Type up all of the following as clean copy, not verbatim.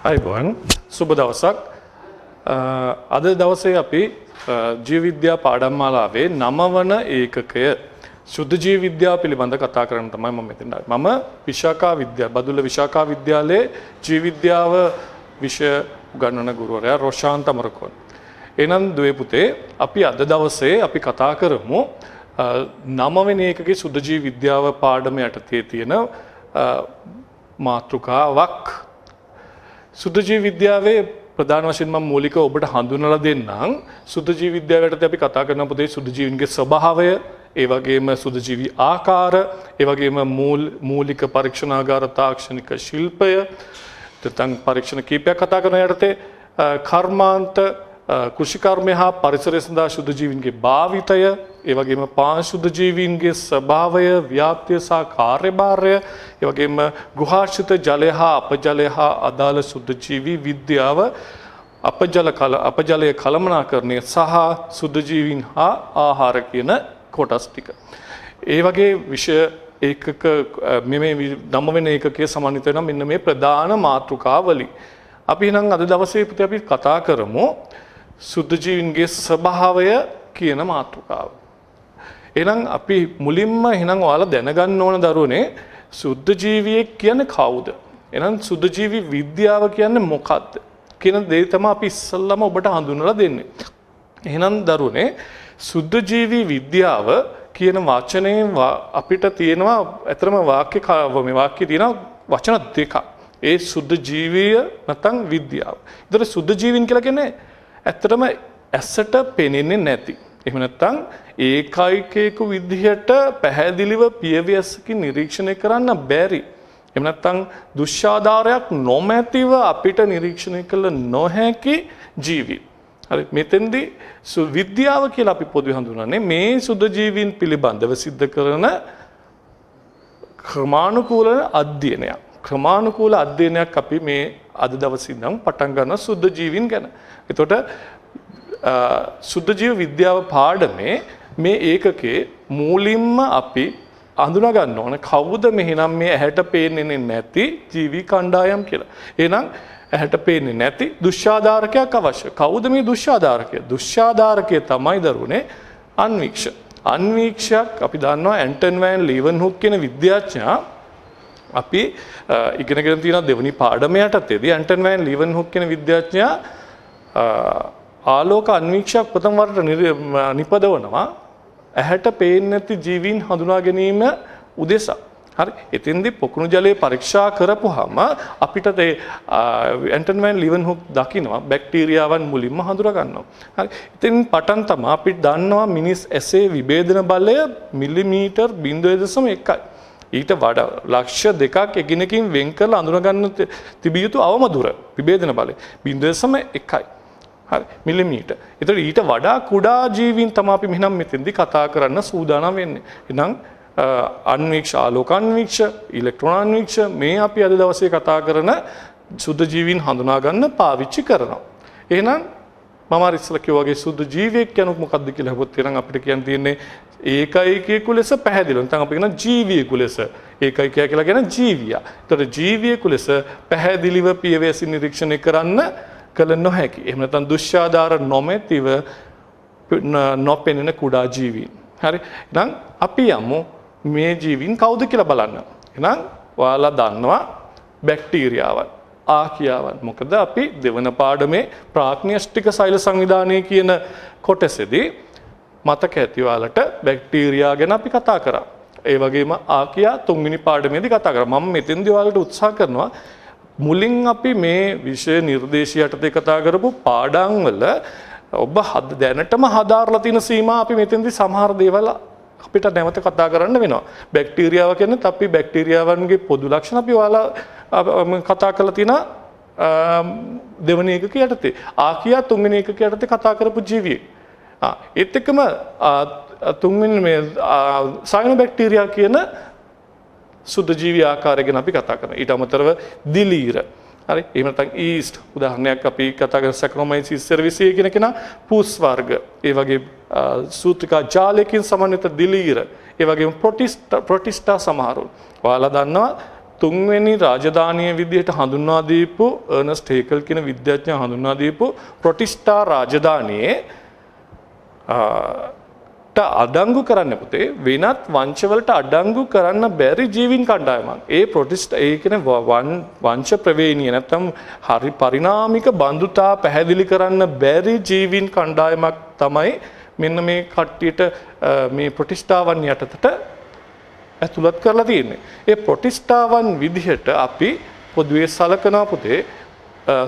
අයිබෝන් සුබ දවසක් අද දවසේ අපි ජීව විද්‍යා පාඩම් මාලාවේ 9 වන ඒකකය සුද්ධ ජීව විද්‍යාව පිළිබඳ කතා කරන්න තමයි මම මෙතන ආවේ. මම විශාඛා විද්‍යාල බදුල්ල විශාඛා විද්‍යාලයේ ජීව විද්‍යාව විෂය උගන්වන ගුරුවරයා රොෂාන්ත අමරකෝන්. එනම් දුවේ පුතේ අපි අද දවසේ අපි කතා කරමු 9 වෙනි ඒකකයේ සුද්ධ ජීව විද්‍යාව පාඩම යටතේ තියෙන මාතෘකාවක්. සුද්ධ ජීව විද්‍යාවේ ප්‍රධාන වශයෙන් මම මූලික ඔබට හඳුන්වලා දෙන්නම්. සුද්ධ ජීව විද්‍යාවට අපි කතා කරන පුතේ සුද්ධ ජීවීන්ගේ ස්වභාවය, ඒ වගේම සුද්ධ ජීවී ආකාර, ඒ වගේම මූලික පරීක්ෂණාගාර තාක්ෂණික ශිල්පය, තත්ත්ව පරීක්ෂණ කීපයක් කතා කරන යටතේ කර්මාන්ත කෘෂිකර්මය හා පරිසරය සඳහා සුද්ධ ජීවීන්ගේ භාවිතය, ඒ වගේම පාරිශුද්ධ ජීවීන්ගේ ස්වභාවය, ව්‍යාප්තිය සහ කාර්යභාරය, ඒ වගේම ගුහාශ්‍රිත ජලය හා අපජලය හා අදාළ සුද්ධ ජීවී විද්‍යාව, අපජලය කළමනාකරණය සහ සුද්ධ ජීවීන් හා ආහාර කියන කොටස් ටික. ඒ වගේ විෂය ඒකක මේ 9 වෙනි ඒකකයේ සමන්විත වෙන මෙන්න මේ ප්‍රධාන මාතෘකාවලින් අපි නම් අද දවසේ පුතේ අපි කතා කරමු සුද්ධ ජීවීන්ගේ ස්වභාවය කියන මාතෘකාව. එහෙනම් අපි මුලින්ම එහෙනම් ඔයාලා දැනගන්න ඕන දරුවනේ සුද්ධ ජීවියෙක් කියන්නේ කවුද? එහෙනම් සුද්ධ ජීවි විද්‍යාව කියන්නේ මොකක්ද? කියන දේ තමයි අපි ඉස්සල්ලාම ඔබට හඳුන්වලා දෙන්නේ. එහෙනම් දරුවනේ සුද්ධ ජීවි විද්‍යාව කියන වචනේ අපිට තියෙනවා අතරම මේ වාක්‍යයේ තියෙනවා වචන දෙකක්. ඒ සුද්ධ ජීවීය නැත්නම් විද්‍යාව. ඒතර සුද්ධ ජීවීන් කියලා කියන්නේ ඇත්තටම ඇසට පෙනෙන්නේ නැති. එහෙම නැත්නම් ඒකයිකේක විදිහට පැහැදිලිව පියවියසකින් නිරීක්ෂණය කරන්න බැරි. එහෙම නැත්නම් දුෂ්‍යාධාරයක් නොමැතිව අපිට නිරීක්ෂණය කළ නොහැකි ජීවි. හරි මෙතෙන්දී විද්‍යාව කියලා අපි පොදුවේ හඳුන්වන්නේ මේ සුද්ධ ජීවීන් පිළිබඳව සිද්ධ කරන ක්‍රමානුකූල අධ්‍යයනයක්. ක්‍රමානුකූල අධ්‍යයනයක් අපි මේ අද දවසේ ඉඳන් පටන් ගන්න සුද්ධ ජීවීන් ගැන. එතකොට සුද්ධ ජීව විද්‍යාව පාඩමේ මේ ඒකකේ මූලින්ම අපි අඳුනා ගන්න ඕන කවුද මෙහෙනම් මේ ඇහැට පේන්නේ නැති ජීවි කණ්ඩායම් කියලා. එහෙනම් ඇහැට පේන්නේ නැති දුෂ්‍යාධාරකයක් අවශ්‍ය. කවුද මේ දුෂ්‍යාධාරකය? දුෂ්‍යාධාරකය තමයි දරුවනේ අන්වීක්ෂ. අන්වීක්ෂයක් අපි දන්නවා ඇන්ටන් වෑන් ලීවන්හුක් කියන විද්‍යාඥයා අපි ඉගෙනගෙන තියෙන දෙවනි පාඩම යටතේදී ඇන්ටන් වෑන් ලීවන්හුක් කියන විද්‍යාඥයා ආලෝක අන්වීක්ෂයක් ප්‍රථම වරට නිපදවනවා ඇහැට පේන්නේ නැති ජීවීන් හඳුනා ගැනීම උදෙසා. හරි. එතෙන්දී පොකුණු ජලයේ පරීක්ෂා කරපුවාම අපිට ඒ ඇන්ටන් වෑන් ලීවන්හුක් දකිනවා බැක්ටීරියාවන් මුලින්ම හඳුනා ගන්නවා. හරි. ඉතින් පටන් තමයි අපි දන්නවා මිනිස් ඇසේ විභේදන බලය මිලිමීටර් 0.1යි. ඊට වඩා ලක්ෂ දෙකක් එකිනෙකින් වෙන් කරලා අඳුනගන්න තිබිය යුතු අවම දුර විභේදන බලය 0.1යි. හරි මිලිමීටර්. ඒතර ඊට වඩා කුඩා ජීවීන් තමයි අපි මෙහෙනම් මෙතෙන්දී කතා කරන්න සූදානම් වෙන්නේ. එහෙනම් අන්වීක්ෂ, ආලෝක අන්වීක්ෂ, ඉලෙක්ට්‍රෝන අන්වීක්ෂ මේ අපි අද දවසේ කතා කරන සුද්ධ ජීවීන් හඳුනා ගන්න පාවිච්චි කරනවා. එහෙනම් මම අර ඉස්සෙල්ලා කිව්වා වගේ සුද්ධ ජීවියෙක් කියන්නේ මොකක්ද කියලා හවොත් එහෙනම් අපිට කියන්න තියෙන්නේ ඒකයිකයෙකු ලෙස පැහැදිලිව. නැත්නම් අපි කියන ජීවියෙකු ලෙස. ඒකයිකයා කියලා කියන ජීවියා. ඒතකොට ජීවියෙකු ලෙස පැහැදිලිව පියවැසින් නිරීක්ෂණය කරන්න කල නොහැකි. එහෙම නැත්නම් දුෂ්‍යාධාර නොමැතිව නොපෙනෙන කුඩා ජීවීන්. හරි. එහෙනම් අපි යමු මේ ජීවීන් කවුද කියලා බලන්න. එහෙනම් ඔයාලා දන්නවා බැක්ටීරියාවන්, ආකියාවන්. මොකද අපි දෙවන පාඩමේ ප්‍රාග්න්‍යෂ්ටික සෛල සංවිධානය කියන කොටසේදී මතක ඇති ඔයාලට බැක්ටීරියා ගැන අපි කතා කරා. ඒ වගේම ආකියා තුන්වෙනි පාඩමේදී කතා කරා. මම මෙතෙන්දී ඔයාලට උත්සාහ කරනවා මුලින් අපි මේ විෂය නිර්දේශය යටතේ කතා කරපු පාඩම් වල ඔබ දැනටම හදාarලා තියෙන සීමා අපි මෙතෙන්දී සමහර දේවල් අපිට නැවත කතා කරන්න වෙනවා. බැක්ටීරියාව කියන්නේ අපි බැක්ටීරියාවන්ගේ පොදු ලක්ෂණ අපි ඔයාලා කතා කරලා තියෙන දෙවෙනි එකක යටතේ. ආකියා තුන්වෙනි එකක යටතේ කතා කරපු ජීවියෙක්. ඒත් එක්කම තුන්වෙනි මේ සයනොබැක්ටීරියා කියන සුද්ධ ජීවී ආකාරය ගැන අපි කතා කරනවා. ඊට අමතරව දිලීර. හරි. එහෙම නැත්නම් ඊස්ට් උදාහරණයක් අපි කතා කරන සැක්‍රොමයිසිස් සර්විසිය කියන කෙනා පූස් වර්ග. ඒ වගේ සූත්‍රිකා ජාලයකින් සමන්විත දිලීර. ඒ වගේම ප්‍රොටිස්ටා සමහරවල්. ඔයාලා දන්නවා තුන්වෙනි රාජධානිය විදිහට හඳුන්වා දීපු අර්නස්ට් හේකල් කියන විද්‍යාඥයා හඳුන්වා දීපු ප්‍රොටිස්ටා රාජධානියේ අඩංගු කරන්න පුතේ වෙනත් වංශවලට අඩංගු කරන්න බැරි ජීවීන් කණ්ඩායමක්. ඒ ප්‍රොටිස්ට් ඒ කියන්නේ වංශ ප්‍රවේණිය නැත්නම් හරි පරිණාමික බඳුතා පැහැදිලි කරන්න බැරි ජීවීන් කණ්ඩායමක් තමයි මෙන්න මේ කට්ටියට මේ ප්‍රොටිස්ටාවන් යටතට ඇතුළත් කරලා තියෙන්නේ. ඒ ප්‍රොටිස්ටාවන් විදිහට අපි පොදුවේ සලකනවා පුතේ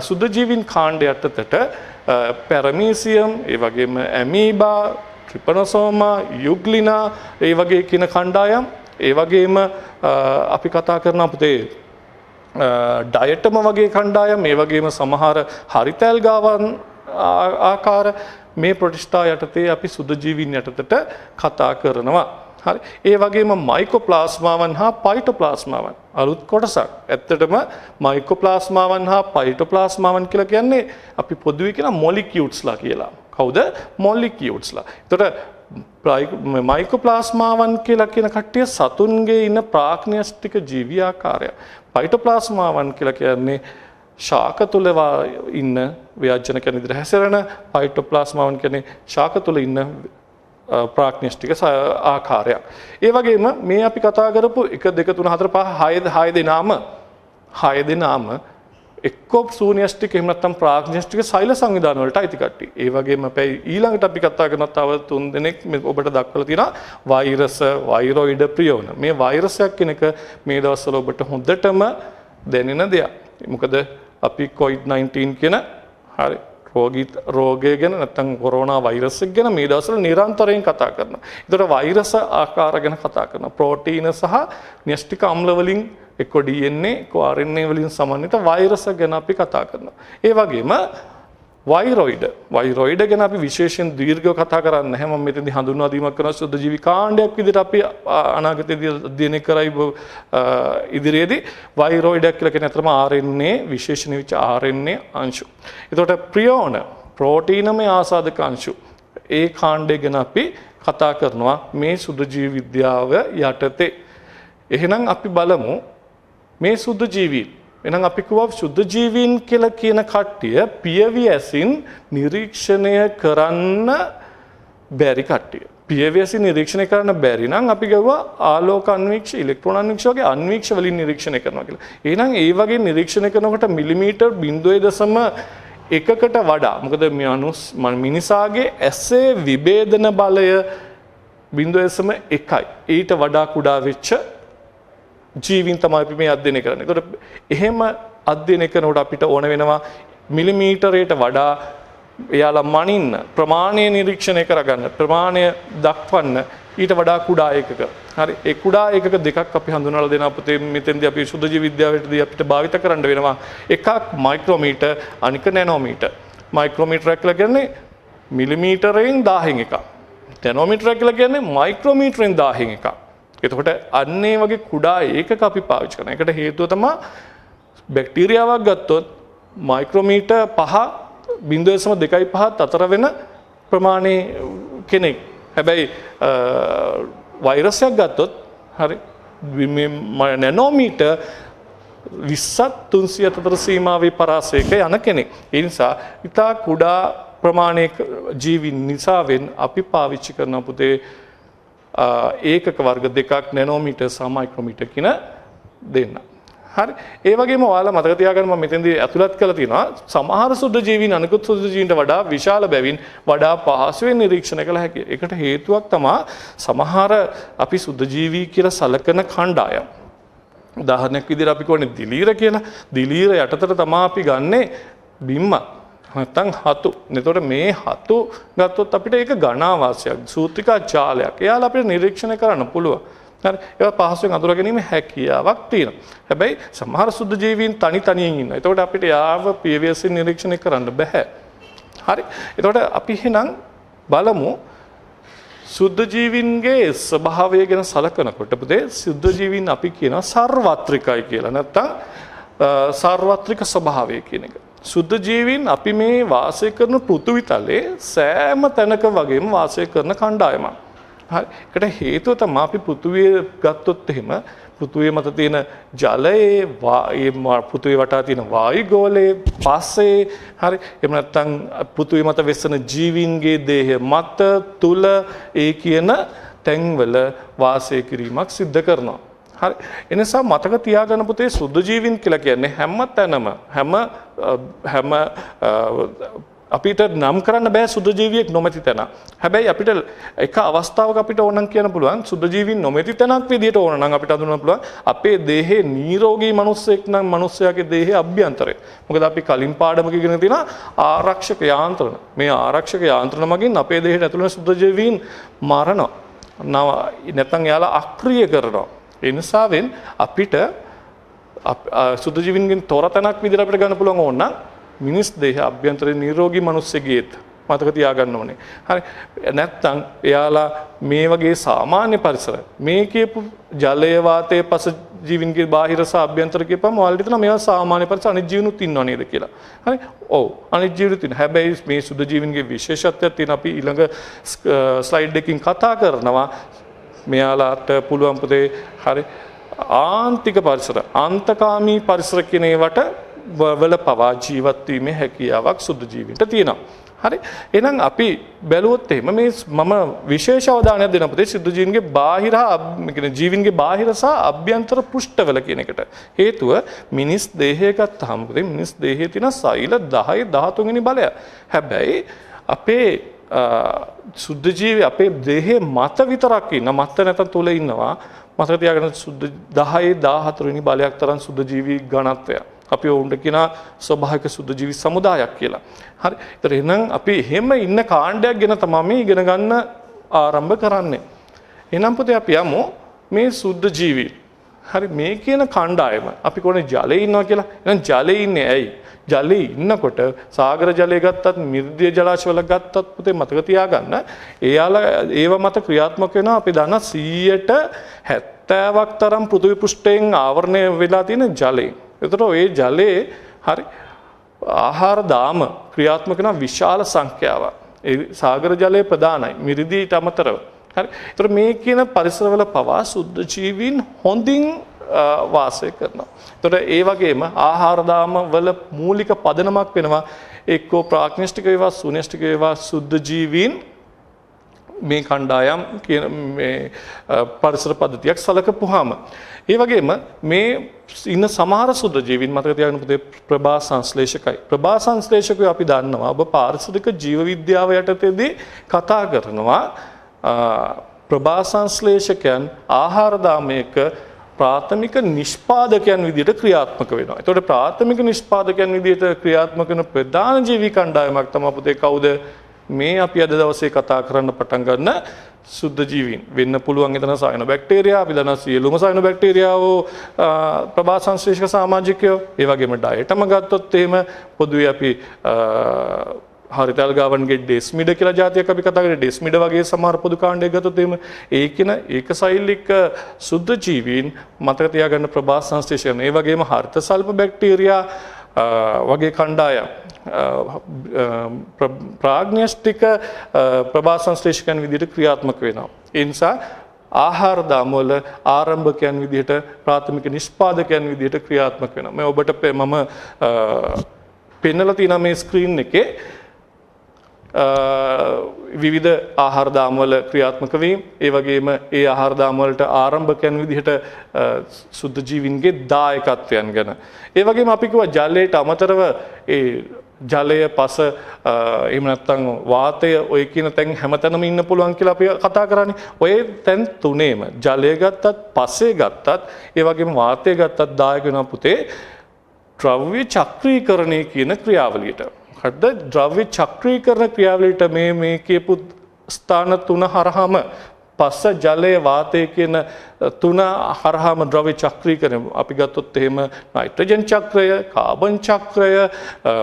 සුදු ජීවීන් කාණ්ඩ යටතට පැරමීසියම්, ඒ වගේම ඇමීබා, ට්‍රිපනොසෝමා, යුග්ලිනා, ඒ වගේ කියන කණ්ඩායම්, ඒ වගේම අපි කතා කරනවා පුතේ ඩයටම වගේ කණ්ඩායම්, ඒ වගේම සමහර හරිතැල්ගාවන් ආකාර මේ ප්‍රොටිස්ටා යටතේ අපි සුදු ජීවීන් යටතට කතා කරනවා. හරි. ඒ වගේම මයිකෝප්ලාස්මාවන් හා පයිටෝප්ලාස්මාවන් අලුත් කොටසක්. ඇත්තටම මයිකෝප්ලාස්මාවන් හා පයිටෝප්ලාස්මාවන් කියලා කියන්නේ අපි පොදුවේ කියන මොලිකියුට්ස්ලා කියලා. කවුද? මොලිකියුට්ස්ලා. එතකොට මයිකෝප්ලාස්මාවන් කියලා කියන කට්ටිය සතුන්ගේ ඉන්න ප්‍රාග්න්‍යෂ්ටික ජීවී ආකාරය. පයිටෝප්ලාස්මාවන් කියලා කියන්නේ ශාක තුල ඉන්න ව්‍යාජන කෙන විදිහට හැසිරෙන, පයිටෝප්ලාස්මාවන් කියන්නේ ශාක තුල ඉන්න ප්‍රාග්න්‍යෂ්ටික ආකාරයක්. ඒ වගේම මේ අපි කතා කරපු 1 2 3 4 5 6 දෙනාම එක්කෝ ශූන්‍යෂ්ටික එහෙම නැත්නම් ප්‍රාග්න්‍යෂ්ටික සෛල සංවිධාන වලට අයිති කට්ටිය. ඒ වගේම අපි ඊළඟට අපි කතා කරන තව 3 දෙනෙක් ඔබට දක්වලා තියෙනවා වෛරස්, වෛරොයිඩ, ප්‍රියෝන. මේ වෛරසයක් කියන එක මේ දවස්වල ඔබට හොඳටම දැනෙන දෙයක්. මොකද අපි COVID-19 කියන හරි රෝගය ගැන නැත්නම් කොරෝනා වෛරස් එක ගැන මේ දවස්වල නිරන්තරයෙන් කතා කරනවා. ඒතර වෛරස ආකාර ගැන කතා කරනවා. ප්‍රෝටීන සහ න්‍යෂ්ටික අම්ල වලින් එක්ක DNA එක්ක RNA වලින් සමන්විත වෛරස ගැන අපි කතා කරනවා. ඒ වගේම වෛරොයිඩ ගැන අපි විශේෂයෙන් දීර්ඝව කතා කරන්නේ නැහැ. මම මෙතනදී හඳුන්වා දීමක් කරන සුද්ධ ජීවි කාණ්ඩයක් විදිහට අපි අනාගතයේදී අධ්‍යයනය කරයි ඉදිරියේදී වෛරොයිඩයක් කියලා කියන අතරම RNA විශේෂණ වෙච්ච RNA අංශු. එතකොට ප්‍රියෝන ප්‍රෝටීනමය ආසාදක අංශු ඒ කාණ්ඩය ගැන අපි කතා කරනවා මේ සුද්ධ ජීවි විද්‍යාව යටතේ. එහෙනම් අපි බලමු මේ සුද්ධ ජීවීන්. එහෙනම් අපි කියව සුද්ධ ජීවීන් කියලා කියන කට්ටිය පියවි ඇසින් නිරීක්ෂණය කරන්න බැරි කට්ටිය. පියවි ඇසින් නිරීක්ෂණය කරන්න බැරි නම් අපි කියුවා ආලෝක අන්වීක්ෂ, ඉලෙක්ට්‍රෝන අන්වීක්ෂ වගේ අන්වීක්ෂ වලින් නිරීක්ෂණය කරනවා කියලා. එහෙනම් ඒ වගේ නිරීක්ෂණය කරනකොට මිලිමීටර් 0.1කට වඩා මොකද මිනිසාගේ ඇසේ විභේදන බලය 0.1යි. ඊට වඩා කුඩා වෙච්ච ජීවීන් තමයි අපි මේ අධ්‍යයනය කරන්නේ. ඒකට එහෙම අධ්‍යයනය කරනකොට අපිට ඕන වෙනවා මිලිමීටරයට වඩා එයාලා මනින්න ප්‍රමාණය නිරීක්ෂණය කරගන්න, ප්‍රමාණය දක්වන්න ඊට වඩා කුඩා ඒකක. හරි. ඒ කුඩා ඒකක දෙකක් අපි හඳුන්වලා දෙනවා පුතේ. මෙතෙන්දී අපි සුද්ධ ජීව විද්‍යාවේදී අපිට භාවිත කරන්න වෙනවා. එකක් මයික්‍රෝමීටර්, අනික නැනෝමීටර්. මයික්‍රෝමීටර් කියලා කියන්නේ මිලිමීටරයෙන් 1000න් එකක්. නැනෝමීටර් කියලා කියන්නේ මයික්‍රෝමීටරෙන් 1000න් එකක්. එතකොට අන්නේ වගේ කුඩා ඒකක අපි පාවිච්චි කරනවා. ඒකට හේතුව තමයි බැක්ටීරියාවක් ගත්තොත් මයික්‍රෝමීටර් 0.25 අතර වෙන ප්‍රමාණයේ කෙනෙක්. හැබැයි වෛරසයක් ගත්තොත් හරි නැනෝමීටර් 20ත් 300ත් අතර සීමාවේ පරාසයක යන කෙනෙක්. ඒ නිසා ඉතා කුඩා ප්‍රමාණයක ජීවීන් නිසාවෙන් අපි පාවිච්චි කරන පුතේ ඒකක වර්ග දෙකක් නැනෝමීටර් සහ මයික්‍රෝමීටර් කියන දෙන්න. හරි. ඒ වගේම ඔයාලා මතක තියාගන්න මම මෙතෙන්දී ඇතුළත් කරලා තියෙනවා සමහර සුද්ධ ජීවීන් අනිකුත් සුද්ධ ජීවීන්ට වඩා විශාල බැවින් වඩා පහසුවෙන් නිරීක්ෂණය කළ හැකියි. ඒකට හේතුවක් තමයි සමහර අපි සුද්ධ ජීවී කියලා සලකන කණ්ඩායම්. උදාහරණයක් විදිහට අපි කියන්නේ දිලීර කියලා. දිලීර යටතට තමයි අපි ගන්නෙ බිම්ම. නැත්නම් හතු. එතකොට මේ හතු ගත්තොත් අපිට ඒක ගණාවාසයක්, සූත්‍රිකා ජාලයක්. එයාලා අපිට නිරීක්ෂණය කරන්න පුළුවන්. හරි. ඒවා පහසුවෙන් අඳුර ගැනීම හැකියාවක් තියෙනවා. හැබැයි සමහර සුද්ධ ජීවීන් තනියෙන් ඉන්නවා. එතකොට අපිට යාව පියවිසින් නිරීක්ෂණය කරන්න බෑ. හරි. එතකොට අපි එහෙනම් බලමු සුද්ධ ජීවීන්ගේ ස්වභාවය ගැන සලකනකොට පුතේ සුද්ධ ජීවීන් අපි කියනවා සර්වත්‍රිකයි කියලා. නැත්නම් සර්වත්‍රික ස්වභාවය කියන එක. සුද්ධ ජීවීන් අපි මේ වාසය කරන පෘථිවි තලයේ සෑම තැනක වගේම වාසය කරන කණ්ඩායමක්. හරි. ඒකට හේතුව තමයි අපි පෘථිවිය ගත්තොත් එහෙම පෘථුවිය මත තියෙන ජලයේ පෘථුවිය වටා තියෙන වායුගෝලයේ පස්සේ හරි එහෙම නැත්නම් පෘථුවිය මත වෙස්සන ජීවීන්ගේ දේහය මත තුල ඒ කියන තැන්වල වාසය කිරීමක් සිද්ධ කරනවා. හරි එනිසා මතක තියාගන්න පුතේ සුද්ධ ජීවීන් කියලා කියන්නේ හැම තැනම හැම අපිට නම් කරන්න බෑ සුද්ධ ජීවියෙක් නොමැති තැන. හැබැයි අපිට එක අවස්ථාවක අපිට ඕනනම් කියන්න පුළුවන් සුද්ධ ජීවීන් නොමැති තැනක් විදිහට ඕන නම් අපිට හඳුනන්න පුළුවන් අපේ දේහේ නිරෝගී මිනිස්සෙක් නම් මිනිස්යාගේ දේහේ අභ්‍යන්තරය. මොකද අපි කලින් පාඩමක ඉගෙන තියෙන ආරක්ෂක යාන්ත්‍රණ. මේ ආරක්ෂක යාන්ත්‍රණ මගින් අපේ දේහයට ඇතුළු වෙන සුද්ධ ජීවීන් මරනවා. නැත්නම් එයාලා අක්‍රිය කරනවා. ඒ නිසාවෙන් අපිට සුද්ධ ජීවීන්ගෙන් තොර තැනක් විදිහට අපිට ගන්න පුළුවන් ඕන නම් මිනිස් දේහ අභ්‍යන්තරයේ නිරෝගී මිනිස්සෙගේත් මතක තියාගන්න ඕනේ. හරි නැත්නම් එයාලා මේ වගේ සාමාන්‍ය පරිසර මේ කියපු ජලය වාතයේ පස ජීවීන්ගේ බාහිර සහ අභ්‍යන්තර කියපම ඔයාලට හිතනවා මේවා සාමාන්‍ය පරිසර අනිත් ජීවනුත් ඉන්නව නේද කියලා. හරි ඔව් අනිත් ජීවනුත් ඉන්න. හැබැයි මේ සුද්ධ ජීවීන්ගේ විශේෂත්වයක් තියෙන අපි ඊළඟ ස්ලයිඩ් එකකින් කතා කරනවා. මෙයාලාට පුළුවන් පුතේ හරි ආන්තික පරිසර අන්තකාමී පරිසර කියන ඒවට වල පවා ජීවත් වීමේ හැකියාවක් සුද්ධ ජීවීන්ට තියෙනවා. හරි එහෙනම් අපි බැලුවොත් එහෙම මේ මම විශේෂ අවධානයක් දෙනවා පුතේ සුද්ධ ජීවීන්ගේ බාහිර ජීවීන්ගේ බාහිර සහ අභ්‍යන්තර පෘෂ්ඨවල කියන එකට. හේතුව මිනිස් දේහය ගත්තාම පුතේ මිනිස් දේහයේ තියෙන සෛල 10 13 වෙනි බලය. හැබැයි අපේ සුද්ධ ජීවි අපේ දේහේ මත විතරක් ඉන්න මත නැත්නම් තුල ඉන්නවා. මතක තියාගන්න සුද්ධ 10 14 වෙනි බලයක් තරම් සුද්ධ ජීවි ඝනත්වය. අපි වුන්ට කියන ස්වභාවික සුද්ධ ජීවි සමුදායක් කියලා. හරි. ඒතර එහෙනම් අපි එහෙම ඉන්න කාණ්ඩයක් ගැන තමයි මේ ඉගෙන ගන්න ආරම්භ කරන්නේ. එහෙනම් පුතේ අපි යමු මේ සුද්ධ ජීවි. හරි මේ කියන කණ්ඩායම අපි කොහොනේ ජලයේ ඉන්නවා කියලා. එහෙනම් ජලයේ ඉන්නේ ඇයි? ජලයේ ඉන්නකොට සාගර ජලය ගත්තත් මිර්ධ්‍ය ජලාශවල ගත්තත් පුතේ මතක තියාගන්න ඒයාලා ඒව මත ක්‍රියාත්මක වෙනවා අපි දන්න 70ක් තරම් පෘථිවි පෘෂ්ඨයෙන් ආවරණය වෙලා තියෙන ජලය. එතකොට ওই ජලයේ හරි ආහාර දාම ක්‍රියාත්මක වෙන විශාල සංඛ්‍යාවක්. ඒ සාගර ජලය ප්‍රධානයි. මිරිදීට අමතරව. හරි. ඒතර මේ කියන පරිසරවල පවා සුද්ධ ජීවීන් හොඳින් වාසය කරනවා. ඒතර ඒ වගේම ආහාර දාම වල මූලික පදනමක් වෙනවා එක්කෝ ප්‍රාග්නිෂ්ඨික වේවා සුනිෂ්ඨික වේවා සුද්ධ ජීවීන් මේ කණ්ඩායම් කියන මේ පරිසර පද්ධතියක් සලකපුවාම ඒ වගේම මේ ඉන්න සමහර සුද්ධ ජීවීන් මතක තියාගන්න පුතේ ප්‍රභා සංශ්ලේෂකයි. ප්‍රභා සංශ්ලේෂකයෝ අපි දන්නවා ඔබ පාරිසරික ජීව විද්‍යාව යටතේදී කතා කරනවා ප්‍රභා සංශ්ලේෂකයන් ආහාර දාමයක ප්‍රාථමික නිෂ්පාදකයන් විදිහට ක්‍රියාත්මක වෙනවා. ඒතකොට ප්‍රාථමික නිෂ්පාදකයන් විදිහට ක්‍රියාත්මක වෙන ප්‍රධාන ජීවි කණ්ඩායමක් තමයි පුතේ කවුද? මේ අපි අද දවසේ කතා කරන්න පටන් ගන්න සුද්ධ ජීවීන් වෙන්න පුළුවන් එතන සයනොබැක්ටීරියා අපි දන්නා සියලුම සයනොබැක්ටීරියාවෝ ප්‍රභා සංශ්ලේෂක සමාජිකයෝ ඒ වගේම ඩයටම ගත්තොත් එහෙම පොදුවේ අපි හරිතල්ගාවන්ගේ ඩෙස්මිඩ කියලා ජාතියක් අපි කතා කරේ ඩෙස්මිඩ වගේ සමහර පොදු කාණ්ඩයක් ගත්තොත් එහෙම ඒකින ඒකසෛලික සුද්ධ ජීවීන් මතක තියාගන්න ප්‍රභා සංශ්ලේෂණ ඒ වගේම හරිත සල්ප බැක්ටීරියා වගේ කණ්ඩායම් ප්‍රාග්න්‍යෂ්ටික ප්‍රභා සංශ්ලේෂකයන් විදිහට ක්‍රියාත්මක වෙනවා. ඒ නිසා ආහාර දාම වල ආරම්භකයන් විදිහට ප්‍රාථමික නිෂ්පාදකයන් විදිහට ක්‍රියාත්මක වෙනවා. මම ඔබට මම පෙන්නලා තියෙන මේ ස්ක්‍රීන් එකේ විවිධ ආහාර දාම වල ක්‍රියාත්මක වීම ඒ වගේම ඒ ආහාර දාම වලට ආරම්භකයන් විදිහට සුද්ධ ජීවීන්ගේ දායකත්වයන් ගැන ඒ වගේම අපි කිව්වා ජලයට අමතරව ඒ ජලය පස එහෙම නැත්නම් වාතය ඔය කියන තැන් හැමතැනම ඉන්න පුළුවන් කියලා අපි කතා කරන්නේ. ඔය තැන් තුනේම ජලය ගත්තත් පසේ ගත්තත් ඒ වගේම වාතය ගත්තත් දායක වෙනවා පුතේ ද්‍රව්‍ය චක්‍රීකරණය කියන ක්‍රියාවලියට. හරිද? ද්‍රව්‍ය චක්‍රීකරණ ක්‍රියාවලියට මේ කියපු ස්ථාන තුන හරහාම පස්ස ජලය වාතය කියන තුන හරහාම ද්‍රව්‍ය චක්‍රීකරණය අපි ගත්තොත් එහෙම නයිට්‍රජන් චක්‍රය, කාබන් චක්‍රය,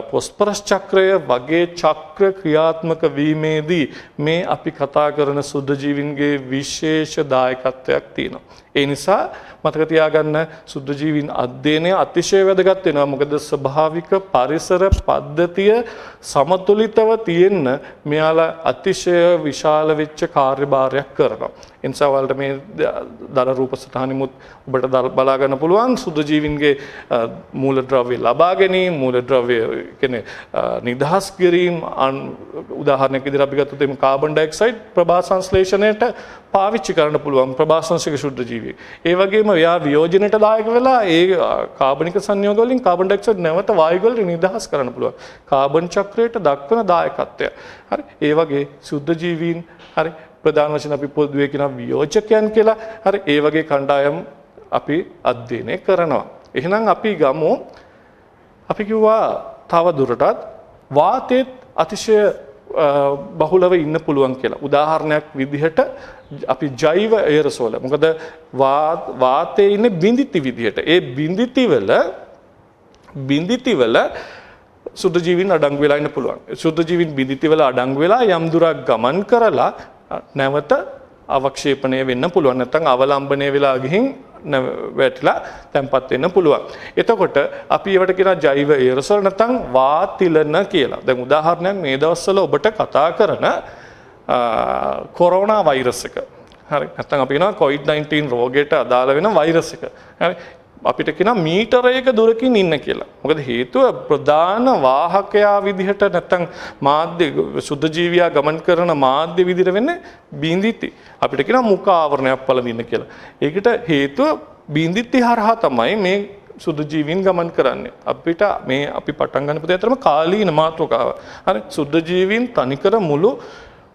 ෆොස්ෆරස් චක්‍රය වගේ චක්‍ර ක්‍රියාත්මක වීමේදී මේ අපි කතා කරන සුද්ධ ජීවීන්ගේ විශේෂ දායකත්වයක් තියෙනවා. ඒ නිසා මතක තියාගන්න සුද්ධ ජීවීන් අධ්‍යයනය අතිශය වැදගත් වෙනවා. මොකද ස්වභාවික පරිසර පද්ධතිය සමතුලිතව තියෙන්න මෙයාලා අතිශය විශාල වෙච්ච කාර්යභාරයක් කරනවා. එනිසා වලට මේ දර රූප සටහනෙමුත් ඔබට බලා ගන්න පුළුවන් සුද්ධ ජීවීන්ගේ මූලද්‍රව්‍ය ලබා ගැනීම මූලද්‍රව්‍ය කියන්නේ නිදහස් කිරීම උදාහරණයක් විදිහට අපි ගත්තොත් එimhe කාබන් ඩයොක්සයිඩ් ප්‍රභා සංශ්ලේෂණයට පාවිච්චි කරන්න පුළුවන් ප්‍රභාසංශික ශුද්ධ ජීවී. ඒ වගේම එයා වියෝජනයට දායක වෙලා ඒ කාබනික සංයෝග වලින් කාබන් ඩයොක්සයිඩ් නැවත වායු වලට නිදහස් කරන්න පුළුවන්. කාබන් චක්‍රයට දක්වන දායකත්වය. හරි. ඒ වගේ ශුද්ධ ජීවීන් හරි ප්‍රධාන වශයෙන් අපි පොදුවේ කියන වියෝජකයන් කියලා හරි ඒ වගේ කණ්ඩායම් අපි අධ්‍යයනය කරනවා. එහෙනම් අපි ගමු අපි කිව්වා තව දුරටත් වාතයේ අතිශය බහුලව ඉන්න පුළුවන් කියලා. උදාහරණයක් විදිහට අපි ජෛව එයරසෝල. මොකද වාතයේ ඉන්නේ බිඳිති විදිහට. ඒ බිඳිති වල සුද්ධ ජීවීන් අඩංගු වෙලා ඉන්න පුළුවන්. සුද්ධ ජීවීන් බිඳිති වල අඩංගු වෙලා යම් දුරක් ගමන් කරලා නැවත අවක්ෂේපණය වෙන්න පුළුවන්. නැත්නම් අවලම්බණය වෙලා ගිහින් වැටිලා තැම්පත් වෙන්න පුළුවන්. එතකොට අපි ඒවට කියන ජෛව එයරසෝල් නැත්නම් වාතිලන කියලා. දැන් උදාහරණයක් මේ දවස්වල ඔබට කතා කරන කොරෝනා වෛරස් එක. හරි. නැත්නම් අපි කියනවා COVID-19 රෝගයට අදාළ වෙන වෛරස් එක. හරි. අපිට කියනවා මීටරයක දුරකින් ඉන්න කියලා. මොකද හේතුව ප්‍රධාන වාහකයා විදිහට නැත්නම් මාධ්‍ය සුද්ධ ජීවියා ගමන් කරන මාධ්‍ය විදිහට වෙන්නේ බිඳිති. අපිට කියනවා මුඛ ආවරණයක් පළඳින්න කියලා. ඒකට හේතුව බිඳිති හරහා තමයි මේ සුද්ධ ජීවීන් ගමන් කරන්නේ. අපිට මේ අපි පටන් ගන්න පුතේ අතරම කාලීන මාතෘකාව. හරි සුද්ධ ජීවීන් තනිකර මුළු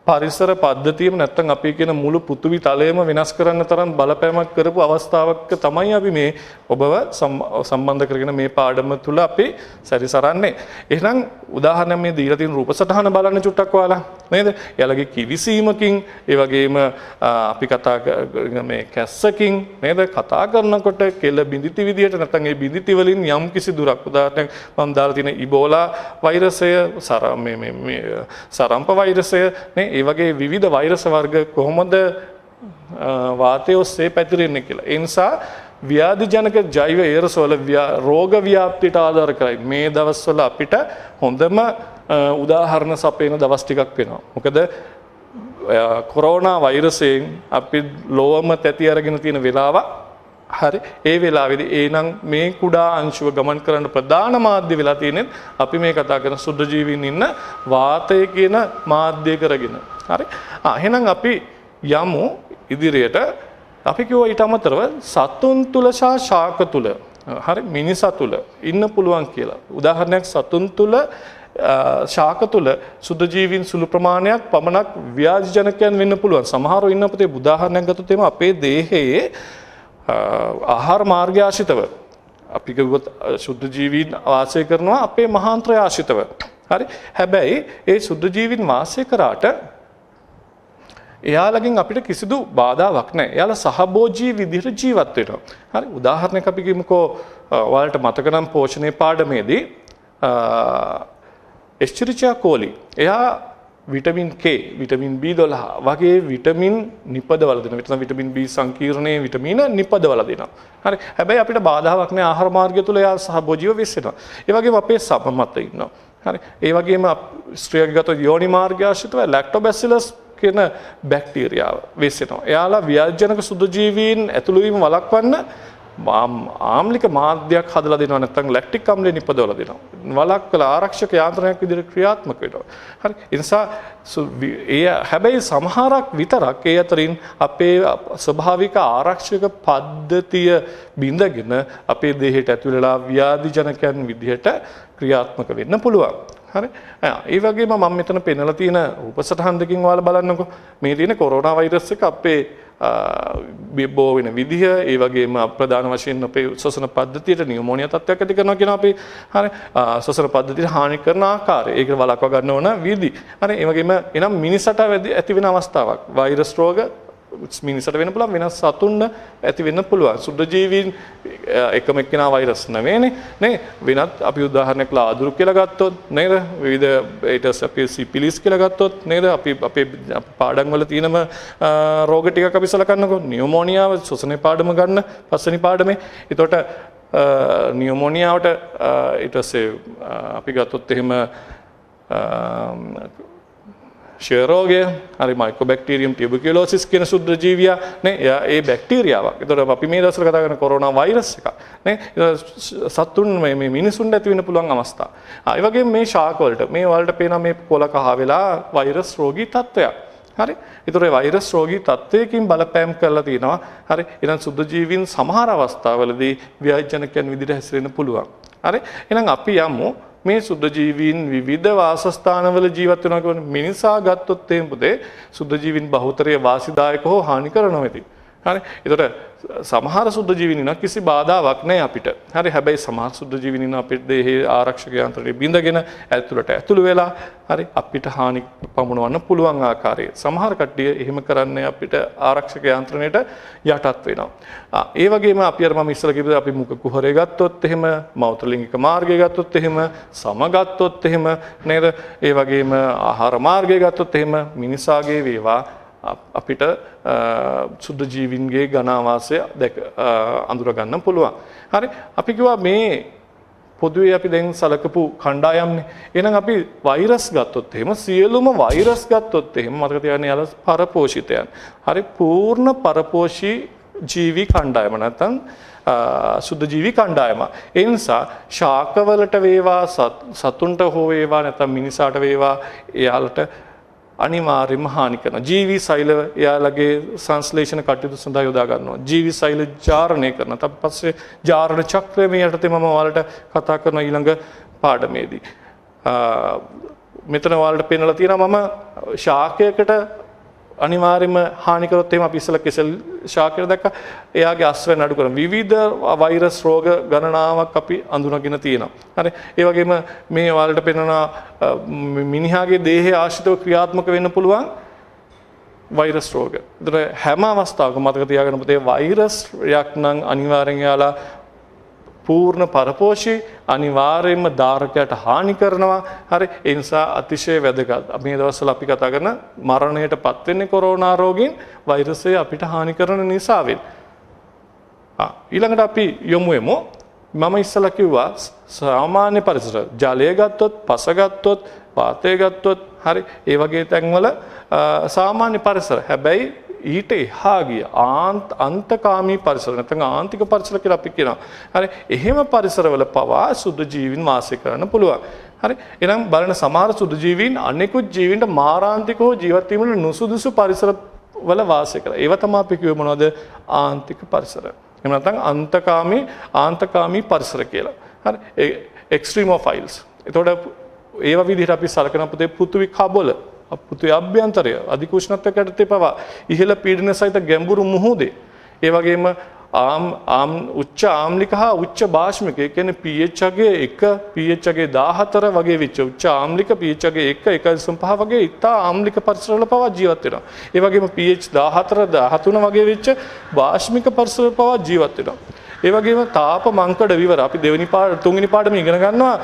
පරිසර පද්ධතියම නැත්නම් අපි කියන මුළු පෘථිවි තලයම වෙනස් කරන්න තරම් බලපෑමක් කරපු අවස්ථාවක තමයි අපි මේ ඔබව සම්බන්ධ කරගෙන මේ පාඩම තුල අපි සැරිසරන්නේ. එහෙනම් උදාහරණයක් මේ දීලා තියෙන රූප සටහන බලන්න චුට්ටක් ඔයාලා නේද? එයාලගේ කිවිසීමකින් ඒ වගේම අපි කතා මේ කැස්සකින් නේද කතා කරනකොට කෙල බිඳිති විදියට නැත්නම් ඒ බිඳිති වලින් යම් කිසි දුරක් උදාහරණයක් මම දාලා තියෙන ඉබෝලා වෛරසය සරම්ප වෛරසය නේ ඒ වගේ විවිධ වෛරස් වර්ග කොහොමද වාතය ඔස්සේ පැතිරෙන්නේ කියලා. ඒ නිසා ව්‍යාධිජනක ජෛව එයරසෝල රෝග ව්‍යාප්තියට ආධාර කරයි. මේ දවස්වල අපිට හොඳම උදාහරණ සපයන දවස් ටිකක් වෙනවා. මොකද කොරෝනා වෛරසයෙන් අපි ලෝවම තැති අරගෙන තියෙන වෙලාව හරි ඒ වෙලාවේදී එහෙනම් මේ කුඩා අංශුව ගමන් කරන්න ප්‍රධාන මාධ්‍ය වෙලා තියෙන්නේ අපි මේ කතා කරන සුද්ධ ජීවීන් ඉන්න වාතය කියන මාධ්‍ය කරගෙන. හරි. එහෙනම් අපි යමු ඉදිරියට අපි කිව්වා ඊට අමතරව සතුන් තුල සහ ශාක තුල හරි මිනිසා තුල ඉන්න පුළුවන් කියලා. උදාහරණයක් සතුන් තුල ශාක තුල සුද්ධ ජීවීන් සුළු ප්‍රමාණයක් පමණක් ව්‍යාධිජනකයන් වෙන්න පුළුවන්. සමහරව ඉන්න පුතේ උදාහරණයක් ගත්තොත් එimhe අපේ දේහයේ ආහාර මාර්ගය ආශ්‍රිතව අපි කිව්වොත් සුද්ධ ජීවීන් වාසය කරනවා අපේ මහාන්ත්‍රය ආශ්‍රිතව. හරි. හැබැයි ඒ සුද්ධ ජීවීන් වාසය කරාට එයාලගෙන් අපිට කිසිදු බාධාවක් නැහැ. එයාලා සහභෝජී විදිහට ජීවත් වෙනවා. හරි. උදාහරණයක් අපි කියමුකෝ ඔයාලට මතක නම් පෝෂණයේ පාඩමේදී එස්චරිචියා කෝලි එයා විටමින් K, විටමින් B12 වගේ විටමින් නිපදවල දෙනවා. විටමින් විටමින් B සංකීර්ණයේ විටමින නිපදවල දෙනවා. හරි. හැබැයි අපිට බාධාවක් නැහැ ආහාර මාර්ගය තුල එයා සහභෝජීව වෙස්සෙනවා. ඒ වගේම අපේ සමමත ඉන්නවා. හරි. ඒ වගේම ස්ත්‍රියගේ ගත යෝනි මාර්ගය ආශ්‍රිතව ලැක්ටෝබැසිලස් කියන බැක්ටීරියාව වෙස්සෙනවා. එයාලා ව්‍යාජනක සුද්ධ ජීවීන් ඇතුළු වීම වළක්වන්න ආම්ලික මාධ්‍යයක් හදලා දෙනවා නැත්නම් ලැක්ටික් අම්ලය නිපදවලා දෙනවා. වළක්වලා ආරක්ෂක යාන්ත්‍රණයක් විදිහට ක්‍රියාත්මක වෙනවා. හරි. ඒ නිසා හැබැයි සමහරක් විතරක් ඒ අතරින් අපේ ස්වභාවික ආරක්ෂක පද්ධතිය බිඳගෙන අපේ දේහයට ඇතුල් වෙලා ව්‍යාධිජනකයන් විදිහට ක්‍රියාත්මක වෙන්න පුළුවන්. හරි. ඒ වගේම මම මෙතන පෙන්නලා තියෙන රූපසටහන් දෙකකින් ඔයාලා බලන්නකෝ. මේ තියෙන කොරෝනා වෛරස් එක අපේ බෝ වෙන විදිහ ඒ වගේම ප්‍රධාන වශයෙන් අපේ ශ්වසන පද්ධතියට නියුමෝනියා තත්ත්වයක් ඇති කරනවා කියන අපේ හරි ශ්වසන පද්ධතියට හානි කරන ආකාරය ඒක වළක්වා ගන්න ඕන විදි. හරි. ඒ වගේම එනම් මිනිසට ඇති වෙන අවස්ථාවක් වෛරස් රෝග මිනිසට වෙන්න පුළුවන් වෙනස් සතුන්ට ඇති වෙන්න පුළුවන්. සුද්ධ ජීවීන් එකම එක්කෙනා වෛරස් නෙවෙයිනේ නේ වෙනත් අපි උදාහරණයක් ලාදුරු කියලා ගත්තොත් නේද විවිධ ඒටස් අපි සිපිලිස් කියලා ගත්තොත් නේද අපි අපේ පාඩම් වල තියෙනම රෝග ටිකක් අපි සලකන්නකෝ නියුමෝනියාව ශ්වසනයේ පාඩම ගන්න පස්වෙනි පාඩමේ. එතකොට නියුමෝනියාවට ඊට පස්සේ අපි ගත්තොත් එහෙම ෂෙයර් රෝගය, හරි මයිකෝබැක්ටීරියම් ටියුබර්කියුලෝසිස් කියන සුද්ධ ජීවියා නේ ඒ බැක්ටීරියාවක්. ඒතකොට අපි මේ දවස්වල කතා කරන කොරෝනා වෛරස් එක නේ සතුන් මේ මිනිසුන්ට ඇති වෙන්න පුළුවන් අවස්ථා. ඒ වගේම මේ ශාක වලට මේ වලට පේන මේ කොළ කහ වෙලා වෛරස් රෝගී තත්ත්වයක්. හරි. ඒතකොට ඒ වෛරස් රෝගී තත්ත්වයකින් බලපෑම් කරලා තියෙනවා. හරි. ඊළඟ සුද්ධ ජීවීන් සමහර අවස්ථාවලදී ව්‍යාජනකයන් විදිහට හැසිරෙන්න පුළුවන්. හරි. එහෙනම් අපි යමු මේ සුද්ධ ජීවීන් විවිධ වාසස්ථානවල ජීවත් වෙනවා කියන මිනිසා ගත්තොත් එහෙම පුතේ සුද්ධ ජීවීන් බහුතරය වාසිදායක හෝ හානිකර නොවේති. හරි. ඒතකොට සමහර සුද්ධ ජීවීන් ඉන්න කිසි බාධාවක් නැහැ අපිට. හරි. හැබැයි සමහර සුද්ධ ජීවීන් ඉන්න අපිට දේහේ ආරක්ෂක යන්ත්‍රය බිඳගෙන ඇතුළට වෙලා හරි අපිට හානි පමුණවන්න පුළුවන් ආකාරයේ. සමහර කට්ටිය එහෙම කරන්නේ අපිට ආරක්ෂක යන්ත්‍රණයට යටත් වෙනවා. ඒ වගේම අපි අර මම ඉස්සෙල්ලා කිව්වා අපි මුඛ කුහරය ගත්තොත් එහෙම මෞතලිංගික මාර්ගය ගත්තොත් එහෙම සම ගත්තොත් එහෙම නේද? ඒ වගේම ආහාර මාර්ගය ගත්තොත් එහෙම මිනිසාගේ වේවා අපිට සුද්ධ ජීවීන්ගේ ඝනාවාසය අඳුර ගන්න පුළුවන්. හරි. අපි කිව්වා මේ පොදුවේ අපි දැන් සලකපු කණ්ඩායම්නේ. එහෙනම් අපි වෛරස් ගත්තොත් එහෙම සියලුම වෛරස් ගත්තොත් එහෙම මතක තියාගන්න යාළ පරපෝෂිතයන්. හරි පූර්ණ පරපෝෂී ජීවි කණ්ඩායම නැත්නම් සුද්ධ ජීවි කණ්ඩායම. ඒ නිසා ශාකවලට වේවා සතුන්ට හෝ වේවා නැත්නම් මිනිසාට වේවා එයාලට අනිවාර්යයෙන්ම හානි කරනවා. ජීවි සෛල එයාලගේ සංශ්ලේෂණ කටයුතු සඳහා යොදා ගන්නවා. ජීවි සෛල ජාරණය කරනවා. ඊට පස්සේ ජාරණ චක්‍රය මේ යටතේ මම ඔයාලට කතා කරන ඊළඟ පාඩමේදී. මෙතන ඔයාලට පෙන්නලා තියෙනවා මම ශාකයකට අනිවාර්යයෙන්ම හානි කරොත් එහෙම අපි ඉස්සලා කෙසෙල් ශාකයට දැක්කා. එයාගේ අස්වැන්න අඩු කරන විවිධ වෛරස් රෝග ගණනාවක් අපි අඳුනගෙන තියෙනවා. හරි. ඒ වගේම මේ ඔයාලට පෙන්වන මිනිහාගේ දේහය ආශ්‍රිතව ක්‍රියාත්මක වෙන්න පුළුවන් වෛරස් රෝග. ඒතර හැම අවස්ථාවකම මතක තියාගන්න පුතේ වෛරස්යක් නම් අනිවාර්යෙන් යාලා පූර්ණ පරපෝෂී අනිවාර්යයෙන්ම ධාරකයට හානි කරනවා. හරි. ඒ නිසා අතිශය වැදගත්. මේ දවස්වල අපි කතා කරන මරණයටපත් වෙන්නේ කොරෝනා රෝගයෙන් වෛරසය අපිට හානි කරන නිසාවෙන්. ඊළඟට අපි යමු මම ඉස්සලා කිව්වා සාමාන්‍ය පරිසර ජලය ගත්තොත්, පස ගත්තොත්, වාතය ගත්තොත්, හරි. ඒ වගේ තැන්වල සාමාන්‍ය පරිසර. හැබැයි ඊට එහා ගිය අන්තකාමී පරිසර නැත්නම් ආන්තික පරිසර කියලා අපි කියනවා. හරි. එහෙම පරිසරවල පවා සුද්ධ ජීවීන් වාසය කරන්න පුළුවන්. හරි. එහෙනම් බලන සමහර සුද්ධ ජීවීන් අනෙකුත් ජීවීන්ට මාරාන්තිකව ජීවත් වීමට නුසුදුසු පරිසරවල වාසය කරනවා. ඒව තමයි අපි කියුවේ මොනවද? ආන්තික පරිසර. එහෙම නැත්නම් ආන්තකාමී පරිසර කියලා. හරි. එක්ස්ට්‍රීමෝෆයිල්ස්. එතකොට ඒව විදිහට අපි සලකන පුතේ පෘථිවි කබොල පෘථිවි අභ්‍යන්තරය අධික උෂ්ණත්වයකට යටතේ පවා ඉහළ පීඩන සහිත ගැඹුරු මුහුදේ ඒ වගේම උච්ච ආම්ලික හා උච්ච භාෂ්මික ඒ කියන්නේ pH අගේ 1 pH අගේ 14 වගේ වෙච්ච උච්ච ආම්ලික pH අගේ 1 1.5 වගේ ඉතා ආම්ලික පරිසරවල පවා ජීවත් වෙනවා. ඒ වගේම pH 14 13 වගේ වෙච්ච භාෂ්මික පරිසරවල පවා ජීවත් වෙනවා. ඒ වගේම තාප මංකඩ විවර අපි තුන්වෙනි පාඩමේ ඉගෙන ගන්නවා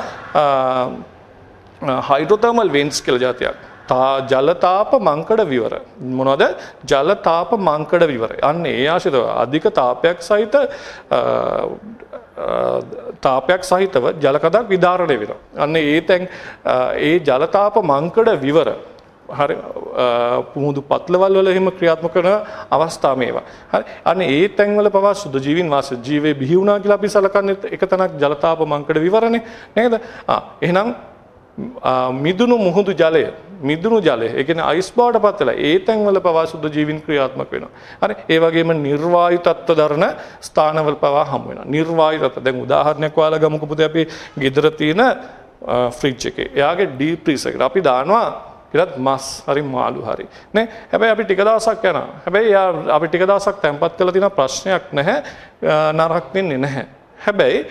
හයිඩ්‍රෝතර්මල් වෙන්ට්ස් කියලා જાතියක්. ජල තාප මංකඩ විවර. මොනවද? ජල තාප මංකඩ විවර. අන්න ඒ ආශ්‍රිතව අධික තාපයක් සහිතව ජල කඳක් විදාරණය වෙනවා. අන්න ඒ තැන් ඒ ජල තාප මංකඩ විවර හරි පුමුදු පත්ලවල් වල එහෙම ක්‍රියාත්මක කරන අවස්ථා මේවා. හරි. අන්න ඒ තැන්වල පවා සුද්ධ ජීවීන් වාසය ජීවේ බිහි වුණා කියලා අපි සලකන්නේ එක තැනක් ජල තාප මංකඩ විවරනේ නේද? එහෙනම් මිදුණු මුහුදු ජලය ඒ කියන්නේ අයිස් බවට පත් වෙලා ඒ තැන්වල පවා සුද්ධ ජීවීන් ක්‍රියාත්මක වෙනවා. හරි. ඒ වගේම නිර්වායු තත්ත්ව දරන ස්ථානවල පවා හමු වෙනවා. නිර්වායු තත්ත්ව දැන් උදාහරණයක් ඔයාලා ගමුකෝ පුතේ අපි ගෙදර තියෙන ෆ්‍රිජ් එකේ. එයාගේ ඩීප් ෆ්‍රීසර් එකට අපි දානවා ඊට මස් හරි මාළු හරි නේ. හැබැයි අපි ටික දවසක් යනවා. හැබැයි අපි ටික දවසක් තැම්පත් කරලා තියෙන ප්‍රශ්නයක් නැහැ. නරක වෙන්නේ නැහැ. හැබැයි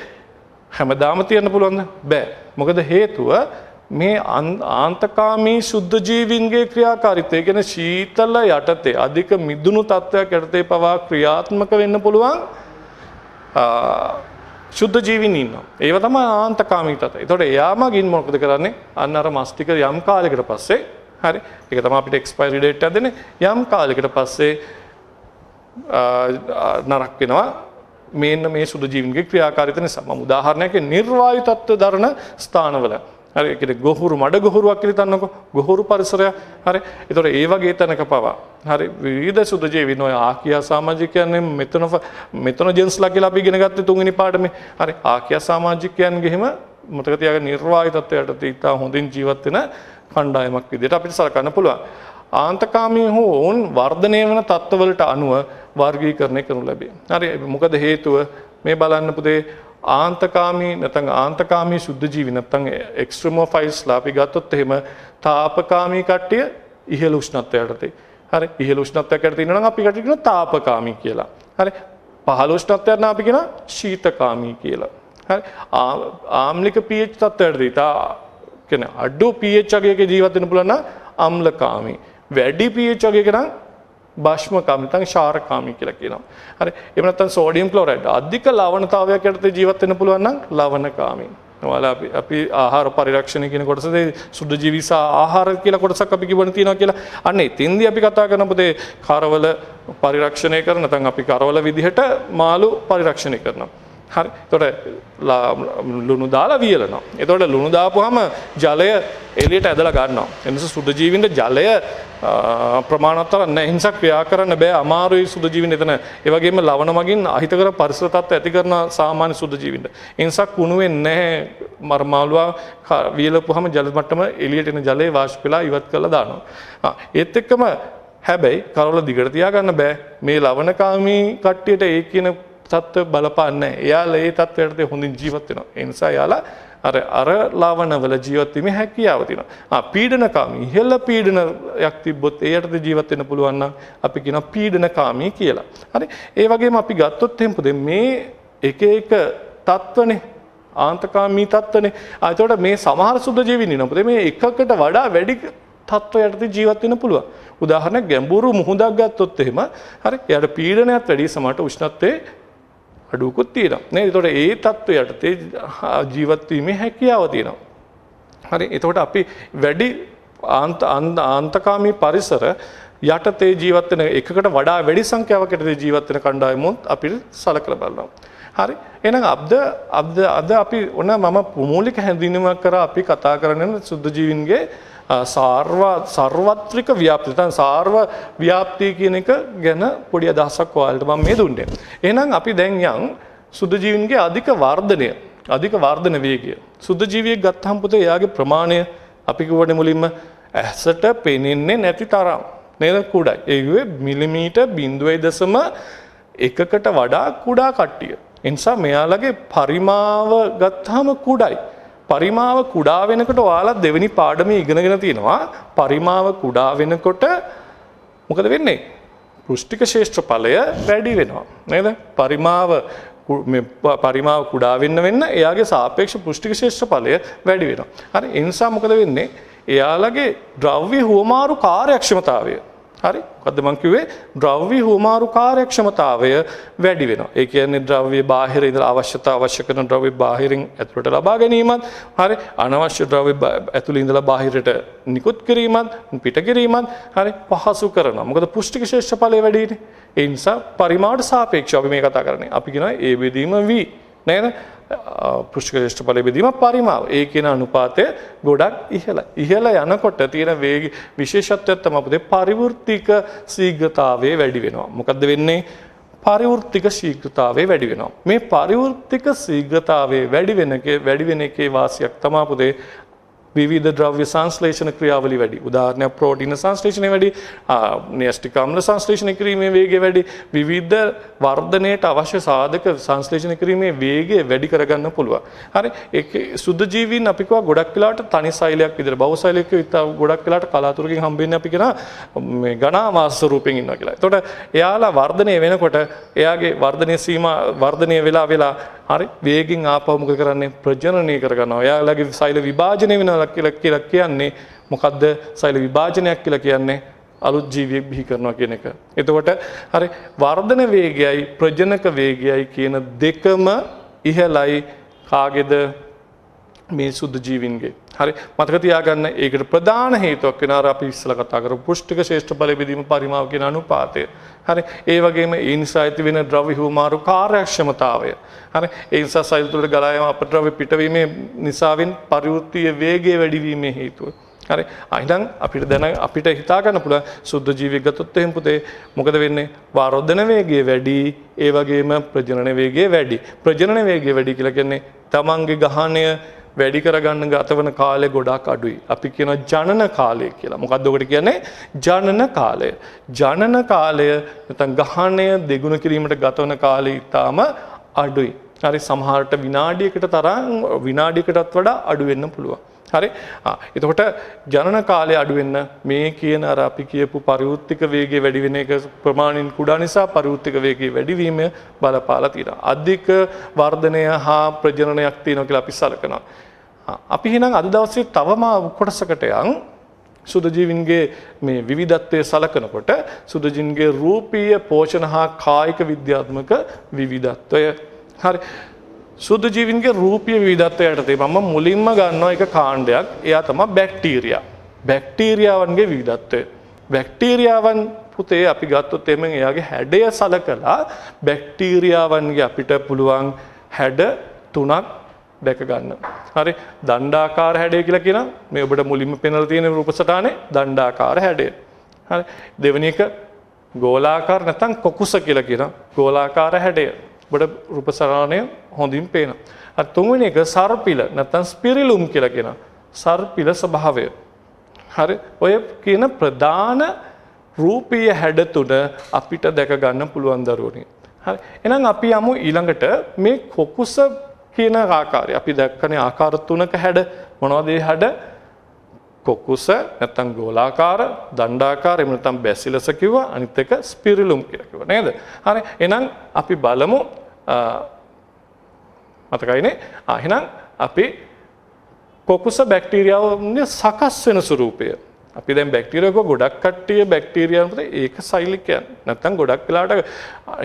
හැමදාම තියන්න පුළුවන්ද? බෑ. මොකද හේතුව මේ ආන්තකාමී සුද්ධ ජීවීන්ගේ ක්‍රියාකාරීත්වය කියන්නේ සීතල යටතේ අධික මිදුණු තත්ත්වයක් යටතේ පවා ක්‍රියාත්මක වෙන්න පුළුවන් සුද්ධ ජීවීන් ඉන්නවා. ඒව තමයි ආන්තකාමී තත්ත්වය. ඒතකොට එයා මගින් මොකද කරන්නේ? අන්න අර මස් ටික යම් කාලයකට පස්සේ හරි. ඒක තමයි අපිට එක්ස්පයරි ඩේට් එක දෙන්නේ. යම් කාලයකට පස්සේ නරක වෙනවා. මේ සුද්ධ ජීවීන්ගේ ක්‍රියාකාරීත්වය නිසා. මම උදාහරණයක් නිර්වායු තත්ත්ව දරන ස්ථානවල හරි ඒ කියන්නේ ගොහුරු මඩ ගොහුරුවක් කියලා තන්නකො ගොහුරු පරිසරය හරි ඒතකොට ඒ වගේ තැනක පවා හරි විවිධ සුදු ජීවීන් ඔය ආකියා සමාජිකයන් මෙතනොජෙන්ස්ලා කියලා අපි ඉගෙන ගත්තේ තුන්වෙනි පාඩමේ හරි ආකියා සමාජිකයන්ගේ හිම මතක තියාගන්න නිර්වාහිත තත්ත්වයට තීතා හොඳින් ජීවත් වෙන කණ්ඩායමක් විදිහට අපිට සලකන්න පුළුවන් ආන්තකාමී හෝන් වර්ධනය වෙන තත්ත්වවලට අනුව වර්ගීකරණය කරනු ලැබේ හරි මොකද හේතුව මේ බලන්න පුතේ ආන්තකාමී නැත්නම් ආන්තකාමී සුද්ධ ජීවි නැත්නම් එක්ස්ට්‍රීමෝෆයිල්ස්ලා අපි ගත්තොත් එහෙම තාපකාමී කට්ටිය ඉහළ උෂ්ණත්වයටදී හරි ඉහළ උෂ්ණත්වයකට තියෙනවා නම් අපි කට්ටිය කියනවා තාපකාමී කියලා හරි පහළ උෂ්ණත්වයට නම් අපි කියනවා ශීතකාමී කියලා හරි ආම්ලික pH තත්ත්වයටදී කියන්නේ අඩු pH අගයක ජීවත් වෙන්න පුළුවන් නම් අම්ලකාමී වැඩි pH අගයක නම් බාෂ්මකාමී නැත්නම් ක්ෂාරකාමී කියලා කියනවා. හරි. එහෙම නැත්නම් සෝඩියම් ක්ලෝරයිඩ් අධික ලවණතාවයක් යටතේ ජීවත් වෙන්න පුළුවන් නම් ලවණකාමී. ඔයාලා අපි ආහාර පරිරක්ෂණය කියන කොටසදී සුද්ධ ජීවි සහ ආහාර කියලා කොටසක් අපි කිව්වන තියෙනවා කියලා. අන්න එතෙන්දී අපි කතා කරන පොතේ කරවල පරිරක්ෂණය කරන නැත්නම් අපි කරවල විදිහට මාළු පරිරක්ෂණය කරනවා. හරි. එතකොට ලුණු දාලා වියලනවා. එතකොට ලුණු දාපුවාම ජලය එළියට ඇදලා ගන්නවා. ඒ නිසා සුද්ධ ජීවින්ට ජලය ප්‍රමාණවත් නැහැ. ඒ නිසා ක්‍රියා කරන්න බෑ. අමාරුයි සුද්ධ ජීවින් එතන. ඒ වගේම ලවණ මගින් අහිතකර පරිසර තත්ත්ව ඇති කරන සාමාන්‍ය සුද්ධ ජීවින්ට. ඒ නිසා කුණු වෙන්නේ නැහැ. මර්මාළුවා වියලපුවාම ජල මට්ටම එළියට එන ජලය වාෂ්ප වෙලා ඉවත් කරලා දානවා. ඒත් එක්කම හැබැයි කරවල දිගට තියාගන්න බෑ. මේ ලවණකාමී කට්ටියට ඒ කියන තත්ත්ව බලපාන්නේ නැහැ. එයාලා ඒ තත්ත්වයට හොඳින් ජීවත් වෙනවා. ඒ නිසා එයාලා අර ලවණවල ජීවත් වීමේ හැකියාව තියෙනවා. පීඩනකාමී ඉහළ පීඩනයක් තිබ්බොත් එයාට ජීවත් වෙන්න පුළුවන් නම් අපි කියනවා පීඩනකාමී කියලා. හරි. ඒ වගේම අපි ගත්තොත් එහෙම මේ එක එක තත්ත්වනේ ආන්තකාමී තත්ත්වනේ. ඒතකොට මේ සමහර සුද්ධ ජීවීන් ඉන්නවා. මේ එකකට වඩා වැඩි තත්ත්වයකට ජීවත් වෙන්න පුළුවන්. උදාහරණයක් ගැඹුරු මුහුදක් ගත්තොත් එහෙම හරි. එයාට පීඩනයත් වැඩි සමහරට උෂ්ණත්වයේ අඩුවකුත් තියෙනවා නේද? ඒතකොට ඒ තත්ත්වයට ජීවත් වීමේ හැකියාව තියෙනවා. හරි. එතකොට අපි වැඩි ආන්තකාමී පරිසර යටතේ ජීවත් වෙන එකකට වඩා වැඩි සංඛ්‍යාවකට ජීවත් වෙන කණ්ඩායමුත් අපිට සලකලා බලනවා. හරි. එහෙනම් අද අපි ඔන්න මම මූලික හැඳින්වීමක් කරා අපි කතා කරන්නේ සුද්ධ ජීවීන්ගේ සර්වත්‍රික ව්‍යාප්තිය නැත්නම් සාර්ව ව්‍යාප්තිය කියන එක ගැන පොඩි අදහසක් ඔයාලට මම මේ දුන්නේ. එහෙනම් අපි දැන් යන් සුද්ධ ජීවීන්ගේ අධික වර්ධන වේගය. සුද්ධ ජීවියෙක් ගත්තාම පුතේ එයාගේ ප්‍රමාණය අපි කිව්වනේ මුලින්ම ඇසට පෙනෙන්නේ නැති තරම් නේද කුඩායි. ඒ කිව්වේ මිලිමීටර් 0.1කට වඩා කුඩා කට්ටිය. ඒ නිසා මෙයාලගේ පරිමාව ගත්තාම කුඩායි. පරිමාව කුඩා වෙනකොට ඔයාලා දෙවෙනි පාඩමේ ඉගෙනගෙන තියෙනවා පරිමාව කුඩා වෙනකොට මොකද වෙන්නේ? පෘෂ්ඨික ශේෂ්ත්‍රඵලය වැඩි වෙනවා නේද? පරිමාව කුඩා වෙන්න එයාගේ සාපේක්ෂ පෘෂ්ඨික ශේෂ්ත්‍රඵලය වැඩි වෙනවා. හරි. ඒ නිසා මොකද වෙන්නේ? එයාලගේ ද්‍රව්‍ය හුවමාරු කාර්යක්ෂමතාවය හරි මොකද්ද මං කිව්වේ ද්‍රව්‍ය හුවමාරු කාර්යක්ෂමතාවය වැඩි වෙනවා. ඒ කියන්නේ ද්‍රව්‍ය බාහිර ඉඳලා අවශ්‍ය කරන ද්‍රව්‍ය බාහිරින් ඇතුළට ලබා ගැනීමත් හරි අනවශ්‍ය ද්‍රව්‍ය ඇතුළේ ඉඳලා බාහිරට නිකුත් කිරීමත් පිට කිරීමත් හරි පහසු කරනවා. මොකද පුෂ්ටික ශේෂ්ඨඵලය වැඩිනේ. ඒ නිසා පරිමාවට සාපේක්ෂව අපි මේ කතා කරන්නේ. අපි කියනවා ඒ බෙදීම v නේද? පෘෂ්ඨික ශේෂ්ඨඵලය බෙදීම පරිමාව. ඒ කියන අනුපාතය ගොඩක් ඉහළයි. ඉහළ යනකොට තියෙන වේග විශේෂත්වයක් තමයි අපේ පරිවෘත්තික ශීඝ්‍රතාවය වැඩි වෙනවා. මොකද්ද වෙන්නේ? පරිවෘත්තික ශීඝ්‍රතාවය වැඩි වෙනවා. මේ පරිවෘත්තික ශීඝ්‍රතාවය වැඩි වෙන එකේ වාසියක් තමයි අපේ විවිධ ද්‍රව්‍ය සංශ්ලේෂණ ක්‍රියාවලිය වැඩි. උදාහරණයක් ප්‍රෝටීන සංශ්ලේෂණය වැඩි, න්‍යෂ්ටික අම්ල සංශ්ලේෂණය කිරීමේ වේගය වැඩි, විවිධ වර්ධනයට අවශ්‍ය සාධක සංශ්ලේෂණය කිරීමේ වේගය වැඩි කරගන්න පුළුවන්. හරි. ඒක සුද්ධ ජීවීන් අපි කියවා ගොඩක් වෙලාවට තනි සෛලයක් විදිහට බහුසෛලයක ගොඩක් වෙලාවට කලාතුරකින් හම්බෙන්නේ අපි කියන මේ ඝනාවාස ස්වරූපයෙන් ඉන්නවා කියලා. එතකොට එයාලා වර්ධනය වෙනකොට එයාගේ වර්ධනය වෙලා හරි වේගින් ආපහු මොකද කරන්නේ? ප්‍රජනනය කරගන්නවා. එයාලගේ සෛල විභාජනය වෙනවා කියලා කියන්නේ මොකද්ද? සෛල විභාජනයක් කියලා කියන්නේ අලුත් ජීවියෙක් බිහි කරනවා කියන එක. එතකොට හරි වර්ධන වේගයයි ප්‍රජනක වේගයයි කියන දෙකම ඉහළයි කාගේද? මේ සුද්ධ ජීවින්ගේ. හරි මතක තියාගන්න ඒකට ප්‍රධාන හේතුවක් වෙනවා අර අපි ඉස්සලා කතා කරපු පුෂ්ටික ශ්‍රේෂ්ඨ ඵල බෙදීම පරිමාව කියන අනුපාතය. හරි ඒ වගේම ඒ නිසා ඇති වෙන ද්‍රව්‍ය හුවමාරු කාර්යක්ෂමතාවය. හරි ඒ නිසා සෛල තුළට ගලා යාම අපද්‍රව්‍ය පිටවීමේ නිසාවෙන් පරිවෘත්තීය වේගය වැඩි වීමේ හේතුව. හරි එහෙනම් අපිට දැන අපිට හිතා ගන්න පුළුවන් සුද්ධ ජීවියෙක් ගත්තොත් එහෙම පුතේ මොකද වෙන්නේ වාරෝධන වේගය වැඩි ඒ වගේම ප්‍රජනන වේගය වැඩි. ප්‍රජනන වේගය වැඩි කියලා කියන්නේ තමන්ගේ ගහණය වැඩි කරගන්න ගත වන කාලය ගොඩාක් අඩුයි. අපි කියන ජනන කාලය කියලා. මොකක්ද ඔකට කියන්නේ? ජනන කාලය. ජනන කාලය නැත්නම් ගහණය දෙගුණ කිරීමට ගත වන කාලය ඊටාම අඩුයි. හරි සමහරට විනාඩියකට තරම් විනාඩියකටත් වඩා අඩු වෙන්න පුළුවන්. හරි එතකොට ජනන කාලය අඩු වෙන්න මේ කියන අර අපි කියපු පරිවෘත්තික වේගය වැඩි වෙන එක ප්‍රමාණයෙන් කුඩා නිසා පරිවෘත්තික වේගය වැඩි වීම බලපාලා තියෙනවා. අධික වර්ධනය හා ප්‍රජනනයක් තියෙනවා කියලා අපි සලකනවා. අපි එහෙනම් අද දවසේ තවම කොටසකට යන් සුද්ධ ජීවින්ගේ මේ විවිධත්වය සලකනකොට සුද්ධ ජීවින්ගේ රූපීය පෝෂණ හා කායික විද්‍යාත්මක විවිධත්වය. හරි සුද්ධ ජීවින්ගේ රූපීය විවිධත්වය යටතේ මම මුලින්ම ගන්නවා එක කාණ්ඩයක්. එයා තමයි බැක්ටීරියා. බැක්ටීරියාවන්ගේ විවිධත්වය. බැක්ටීරියාවන් පුතේ අපි ගත්තොත් එමෙන් එයාගේ හැඩය සලකලා බැක්ටීරියාවන්ගේ අපිට පුළුවන් හැඩ තුනක් දැක ගන්න. හරි දණ්ඩාකාර හැඩය කියලා කියනවා. මේ ඔබට මුලින්ම පෙන්වලා තියෙන රූප සටහනේ දණ්ඩාකාර හැඩය. හරි දෙවෙනි එක ගෝලාකාර නැත්නම් කොකුස කියලා කියනවා. ගෝලාකාර හැඩය. ඔබට රූප සටහනේ හොඳින් පේනවා. අර තුන්වෙනි එක සර්පිල නැත්නම් ස්පිරිලුම් කියලා කියනවා. සර්පිල ස්වභාවය. හරි ඔය කියන ප්‍රධාන රූපීය හැඩ තුන අපිට දැක ගන්න පුළුවන් දරුවනේ. හරි එහෙනම් අපි යමු ඊළඟට මේ කොකුස කියන ආකාරය. අපි දැක්කනේ ආකාර තුනක හැඩ මොනවද ඒ හැඩ? කොකුස නැත්නම් ගෝලාකාර, දණ්ඩාකාර එහෙම නැත්නම් බැසිලස් කිව්වා. අනිත් එක ස්පිරිලුම් කියලා කිව්වා නේද? හරි එහෙනම් අපි බලමු මතකයිනේ. එහෙනම් අපි කොකුස බැක්ටීරියාවන්ගේ සකස් වෙන ස්වරූපය. අපි දැන් බැක්ටීරියාවක ගොඩක් කට්ටිය බැක්ටීරියාවන් පුතේ ඒකසෛලිකයන් නැත්නම් ගොඩක් වෙලාට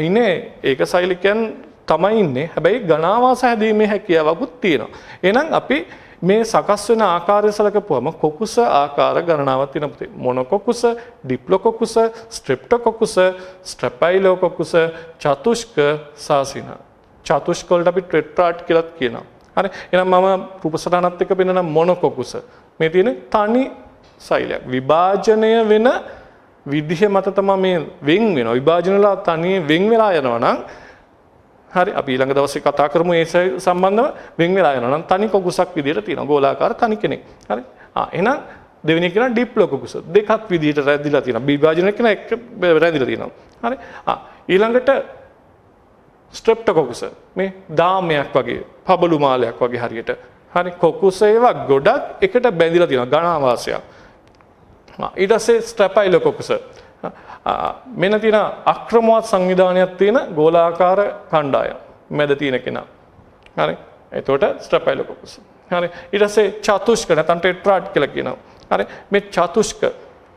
ඉන්නේ ඒකසෛලිකයන් තමයි ඉන්නේ. හැබැයි ඝනාවාස හැදීමේ හැකියාවකුත් තියෙනවා. එහෙනම් අපි මේ සකස් වෙන ආකාරය සලකපුවම කොකුස ආකාර ගණනාවක් තියෙනවා පුතේ. මොනොකොකුස, ඩිප්ලොකොකුස, ස්ට්‍රෙප්ටොකොකුස, ස්ට්‍රැපයිලෝකොකුස, චතුෂ්ක, සාසිනා. චතුෂ්ක වලට අපි ටෙට්‍රාඩ් කියලාත් කියනවා. හරි. එහෙනම් මම රූප සටහනත් එක්ක පෙන්නන මොනොකොකුස. මේ තියෙන්නේ තනි සෛලයක්. විභාජනය වෙන විදිහ මත තමයි මේ වෙන් වෙනවා. විභාජනලා තනියෙන් වෙන් වෙලා යනවා නම් හරි අපි ඊළඟ දවසේ කතා කරමු ඒ සම්බන්ධව වෙන් වෙලා යනවා නම් තනි කොකුසක් විදියට තියෙනවා. ගෝලාකාර තනි කෙනෙක්. හරි. එහෙනම් දෙවෙනි එක කියන ඩිප්ලොකොකුස. දෙකක් විදියට රැඳිලා තියෙනවා. විභාජනය කියන එක රැඳිලා තියෙනවා. හරි. ඊළඟට ස්ට්‍රෙප්ටොකොකුස. මේ දාමයක් වගේ, පබළු මාලයක් වගේ හරියට. හරි. කොකුස ඒවා ගොඩක් එකට බැඳිලා තියෙනවා. ඝනාවාසයක්. ඊට පස්සේ ස්ට්‍රැපයිලොකොකුස. මෙන්න තියෙන අක්‍රමවත් සංවිධානයක් තියෙන ගෝලාකාර කණ්ඩායම් මැද තියෙන කෙනා. හරි. එතකොට ස්ට්‍රැපයිලොකොකුස. හරි. ඊට පස්සේ චතුෂ්ක නැත්නම් ටෙට්‍රාඩ් කියලා කියනවා. හරි. මේ චතුෂ්ක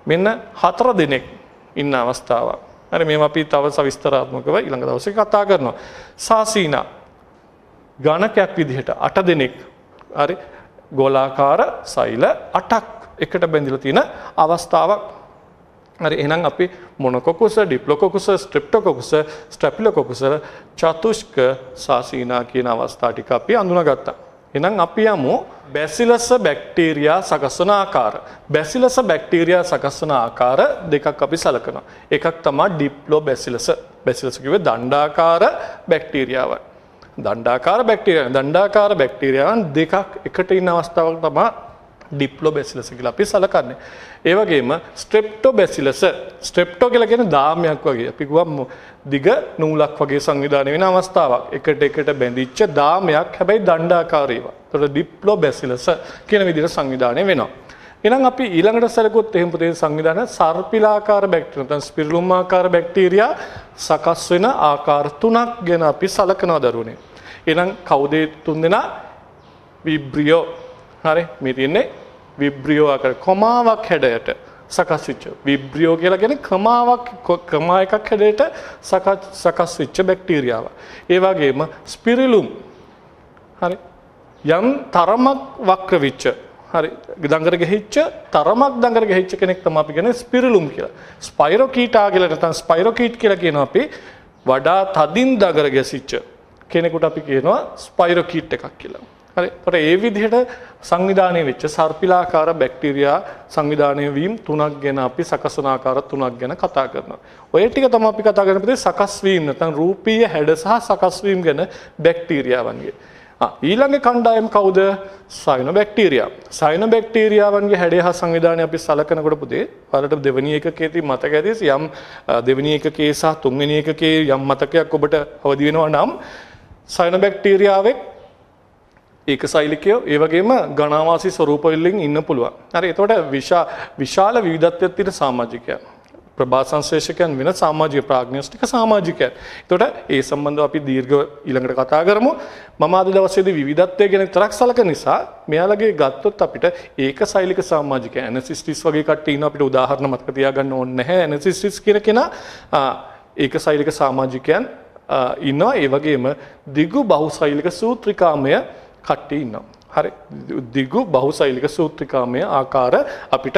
මෙන්න 4 දෙනෙක් ඉන්න අවස්ථාවක්. හරි. මේවා අපි තව සවිස්තරාත්මකව ඊළඟ දවසේ කතා කරනවා. සාසීනා ගණකයක් විදිහට 8 දෙනෙක්. හරි. ගෝලාකාර සෛල 8ක් එකට බැඳිලා තියෙන අවස්ථාවක්. හරි එහෙනම් අපි මොනොකොකුස, ඩිප්ලොකොකුස, ස්ට්‍රෙප්ටොකොකුස, ස්ටැපිලොකොකුස, චතුෂ්ක, සාසීනා කියන අවස්ථා ටික අපි අඳුනගත්තා. එහෙනම් අපි යමු බැසිලස් බැක්ටීරියා සකස් වන ආකාර. බැසිලස් බැක්ටීරියා සකස් වන ආකාර දෙකක් අපි සලකනවා. එකක් තමයි ඩිප්ලොබැසිලස්. බැසිලස් කිව්වේ දණ්ඩාකාර බැක්ටීරියාවයි. දණ්ඩාකාර බැක්ටීරියාවන් දෙකක් එකට ඉන්න අවස්ථාවක් තමයි ඩිප්ලොබැසිලස් කියලා අපි සලකන්නේ. ඒ වගේම ස්ට්‍රෙප්ටොබැසිලස්. ස්ට්‍රෙප්ටෝ කියලා කියන්නේ දාමයක් වගේ. අපි කිව්වා දිග නූලක් වගේ සංවිධානය වෙන අවස්ථාවක්. එකට බැඳිච්ච දාමයක් හැබැයි දණ්ඩාකාරීව. ඒතකොට ඩිප්ලොබැසිලස් කියන විදිහට සංවිධානය වෙනවා. එහෙනම් අපි ඊළඟට සැලකුවොත් එහෙම පුතේ සංවිධානය සර්පිලාකාර බැක්ටීරියා නැත්නම් ස්පිරිලුම් ආකාර බැක්ටීරියා සකස් වෙන ආකාර තුනක් ගැන අපි සලකනවා දරුවනේ. එහෙනම් කවුද තුන් දෙනා? විබ්‍රියෝ. හරි මේ තියෙන්නේ විබ්‍රියෝ ආකාර කොමාවක් හැඩයට සකස් වෙච්ච විබ්‍රියෝ කියලා කියන්නේ ක්‍රමා එකක් හැඩයට සකස් වෙච්ච බැක්ටීරියාව. ඒ වගේම ස්පිරිලුම්. හරි යම් තරමක් වක්‍ර වෙච්ච හරි දඟර ගෙහිච්ච තරමක් දඟර ගෙහිච්ච කෙනෙක් තමයි අපි කියන්නේ ස්පිරුලුම් කියලා. ස්පයිරොකීටා කියලා නැත්නම් ස්පයිරොකීට් කියලා කියනවා අපි වඩා තදින් දඟර ගැසිච්ච කෙනෙකුට අපි කියනවා ස්පයිරොකීට් එකක් කියලා. හරි. ඒකට ඒ විදිහට සංවිධානය වෙච්ච සර්පිලාකාර බැක්ටීරියා සංවිධානය වීම තුනක් ගැන අපි සකසන ආකාර තුනක් ගැන කතා කරනවා. ඔය ටික තමයි අපි කතා කරන්නේ සකස් වීම නැත්නම් රූපීය හැඩ සහ සකස් වීම ගැන බැක්ටීරියාවන්ගේ. ඊළඟ කණ්ඩායම කවුද? සයනොබැක්ටීරියා. සයනොබැක්ටීරියාවන්ගේ හැඩය හා සංවිධානය අපි සලකනකොට පුතේ ඔයාලට දෙවෙනි එකකේදී මතක ඇති යම් දෙවෙනි එකකේ සහ තුන්වෙනි එකකේ යම් මතකයක් ඔබට අවදි වෙනවා නම් සයනොබැක්ටීරියාවේ ඒකසෛලිකයෝ ඒ වගේම ගණාවාසී ස්වරූප වලින් ඉන්න පුළුවන්. හරි. එතකොට විශාල විවිධත්වයක් තියෙන සමාජිකයන්. ප්‍රභා සංශ්ලේෂකයන් වෙන සමාජීය ප්‍රාග්නොස්ටික සමාජිකයන්. එතකොට ඒ සම්බන්ධව අපි දීර්ඝ ඊළඟට කතා කරමු. මම අද දවසේදී විවිධත්වය ගැන තරක් සලකන නිසා මෙයාලගේ ගත්තොත් අපිට ඒකසෛලික සමාජිකයන් ඇනසිස්ටිස් වගේ කට්ටිය ඉන්න අපිට උදාහරණ මතක තියාගන්න ඕනේ නැහැ. ඇනසිස්ටිස් කියන කෙනා ඒකසෛලික සමාජිකයන් ඉන්නවා. ඒ වගේම දිගු බහුසෛලික සූත්‍රිකාමය කට්ටිය ඉන්නවා. හරි. දිගු බහුසෛලික සූත්‍රිකාමය ආකාර අපිට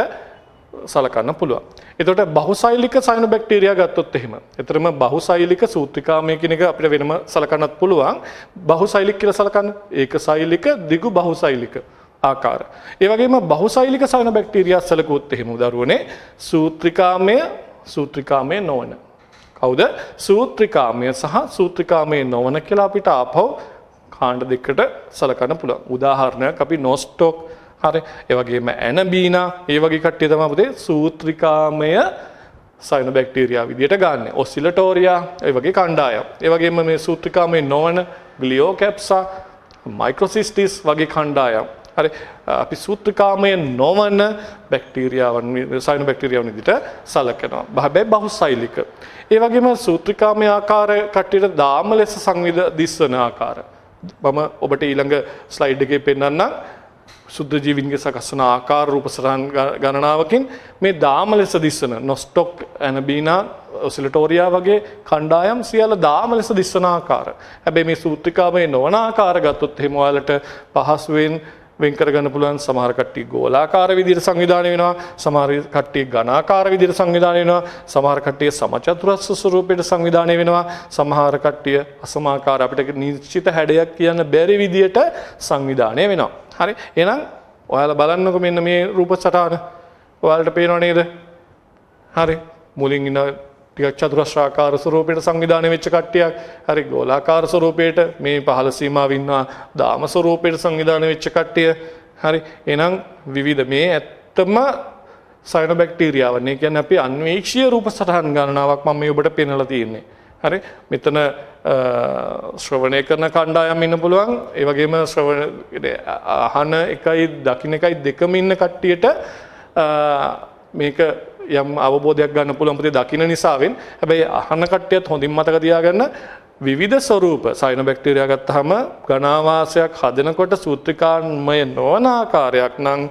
සලකන්න පුළුවන්. එතකොට බහුසෛලික සයනොබැක්ටීරියා ගත්තොත් එහෙම. එතරම් බහුසෛලික සූත්‍රිකාමය කියන එක අපිට වෙනම සලකන්නත් පුළුවන්. බහුසෛලික කියලා සලකන්න ඒකසෛලික දිගු බහුසෛලික ආකාර. ඒ වගේම බහුසෛලික සයනොබැක්ටීරියා සලකුවොත් එහෙම උදාහරණේ සූත්‍රිකාමය නොවන. කවුද? සූත්‍රිකාමය සහ සූත්‍රිකාමය නොවන කියලා අපිට ආපහු කාණ්ඩ දෙකකට සලකන්න පුළුවන්. උදාහරණයක් අපි නොස්ටොක් හරි ඒ වගේම ඇනබීනා ඒ වගේ කට්ටිය තමයි පුතේ සූත්‍රිකාමය සයනොබැක්ටීරියා විදියට ගන්න. ඔසිලටෝරියා ඒ වගේ කණ්ඩායම්. ඒ වගේම මේ සූත්‍රිකාමය නොවන ග්ලියෝකැප්සා මයික්‍රොසිස්ටිස් වගේ කණ්ඩායම්. හරි අපි සූත්‍රිකාමය නොවන බැක්ටීරියාවන් සයනොබැක්ටීරියාවන් විදියට සලකනවා. හැබැයි බහුසෛලික. ඒ වගේම සූත්‍රිකාමය ආකාර කට්ටියට දාම ලෙස දිස්වන ආකාර. මම ඔබට ඊළඟ ස්ලයිඩ් එකේ පෙන්නන්නම්. සුද්ධ ජීවීන්ගේ සකස් වන ආකාර රූප සටහන් ගණනාවකින් මේ දාම ලෙස දිස්වන නොස්ටොක් ඇනබීනා ඔසිලටෝරියා වගේ කණ්ඩායම් සියල්ල දාම ලෙස දිස්වන ආකාර. හැබැයි මේ සූත්‍රිකාමය නොවන ආකාර ගත්තොත් එහෙම ඔයාලට පහසුවෙන් වෙන් කරගන්න පුළුවන්. සමහර කට්ටිය ගෝලාකාර විදිහට සංවිධානය වෙනවා, සමහර කට්ටිය ඝනාකාර විදිහට සංවිධානය වෙනවා, සමහර කට්ටිය සමචතුරස්‍ර ස්වරූපයට සංවිධානය වෙනවා, සමහර කට්ටිය අසමාකාර අපිට නිශ්චිත හැඩයක් කියන්න බැරි විදිහට සංවිධානය වෙනවා. හරි. එහෙනම් ඔයාලා බලන්නකො මෙන්න මේ රූප සටහන. ඔයාලට පේනව නේද? හරි. මුලින් ඉන්න ටිකක් චතුරස්‍රාකාර ස්වරූපයට සංවිධානය වෙච්ච කට්ටියක්. හරි ගෝලාකාර ස්වරූපයට මේ පහළ සීමාවෙ ඉන්නවා දාම ස්වරූපයට සංවිධානය වෙච්ච කට්ටිය. හරි. එහෙනම් විවිධ මේ ඇත්තම සයනොබැක්ටීරියාවන්. ඒ කියන්නේ අපි අන්වේක්ෂීය රූප සටහන් ගණනාවක් මම මේ ඔබට පෙන්නලා තියෙන්නේ. හරි. මෙතන ශ්‍රවණය කරන කණ්ඩායම් ඉන්න පුළුවන්. ඒ වගේම අහන එකයි දකින්න එකයි දෙකම ඉන්න කට්ටියට මේක යම් අවබෝධයක් ගන්න පුළුවන් පුතේ දකින්න නිසාවෙන්. හැබැයි අහන කට්ටියත් හොඳින් මතක තියාගන්න විවිධ ස්වරූප සයනොබැක්ටීරියා ගත්තාම ඝනාවාසයක් හදනකොට සූත්‍රිකාමය නොවන ආකාරයක් නම්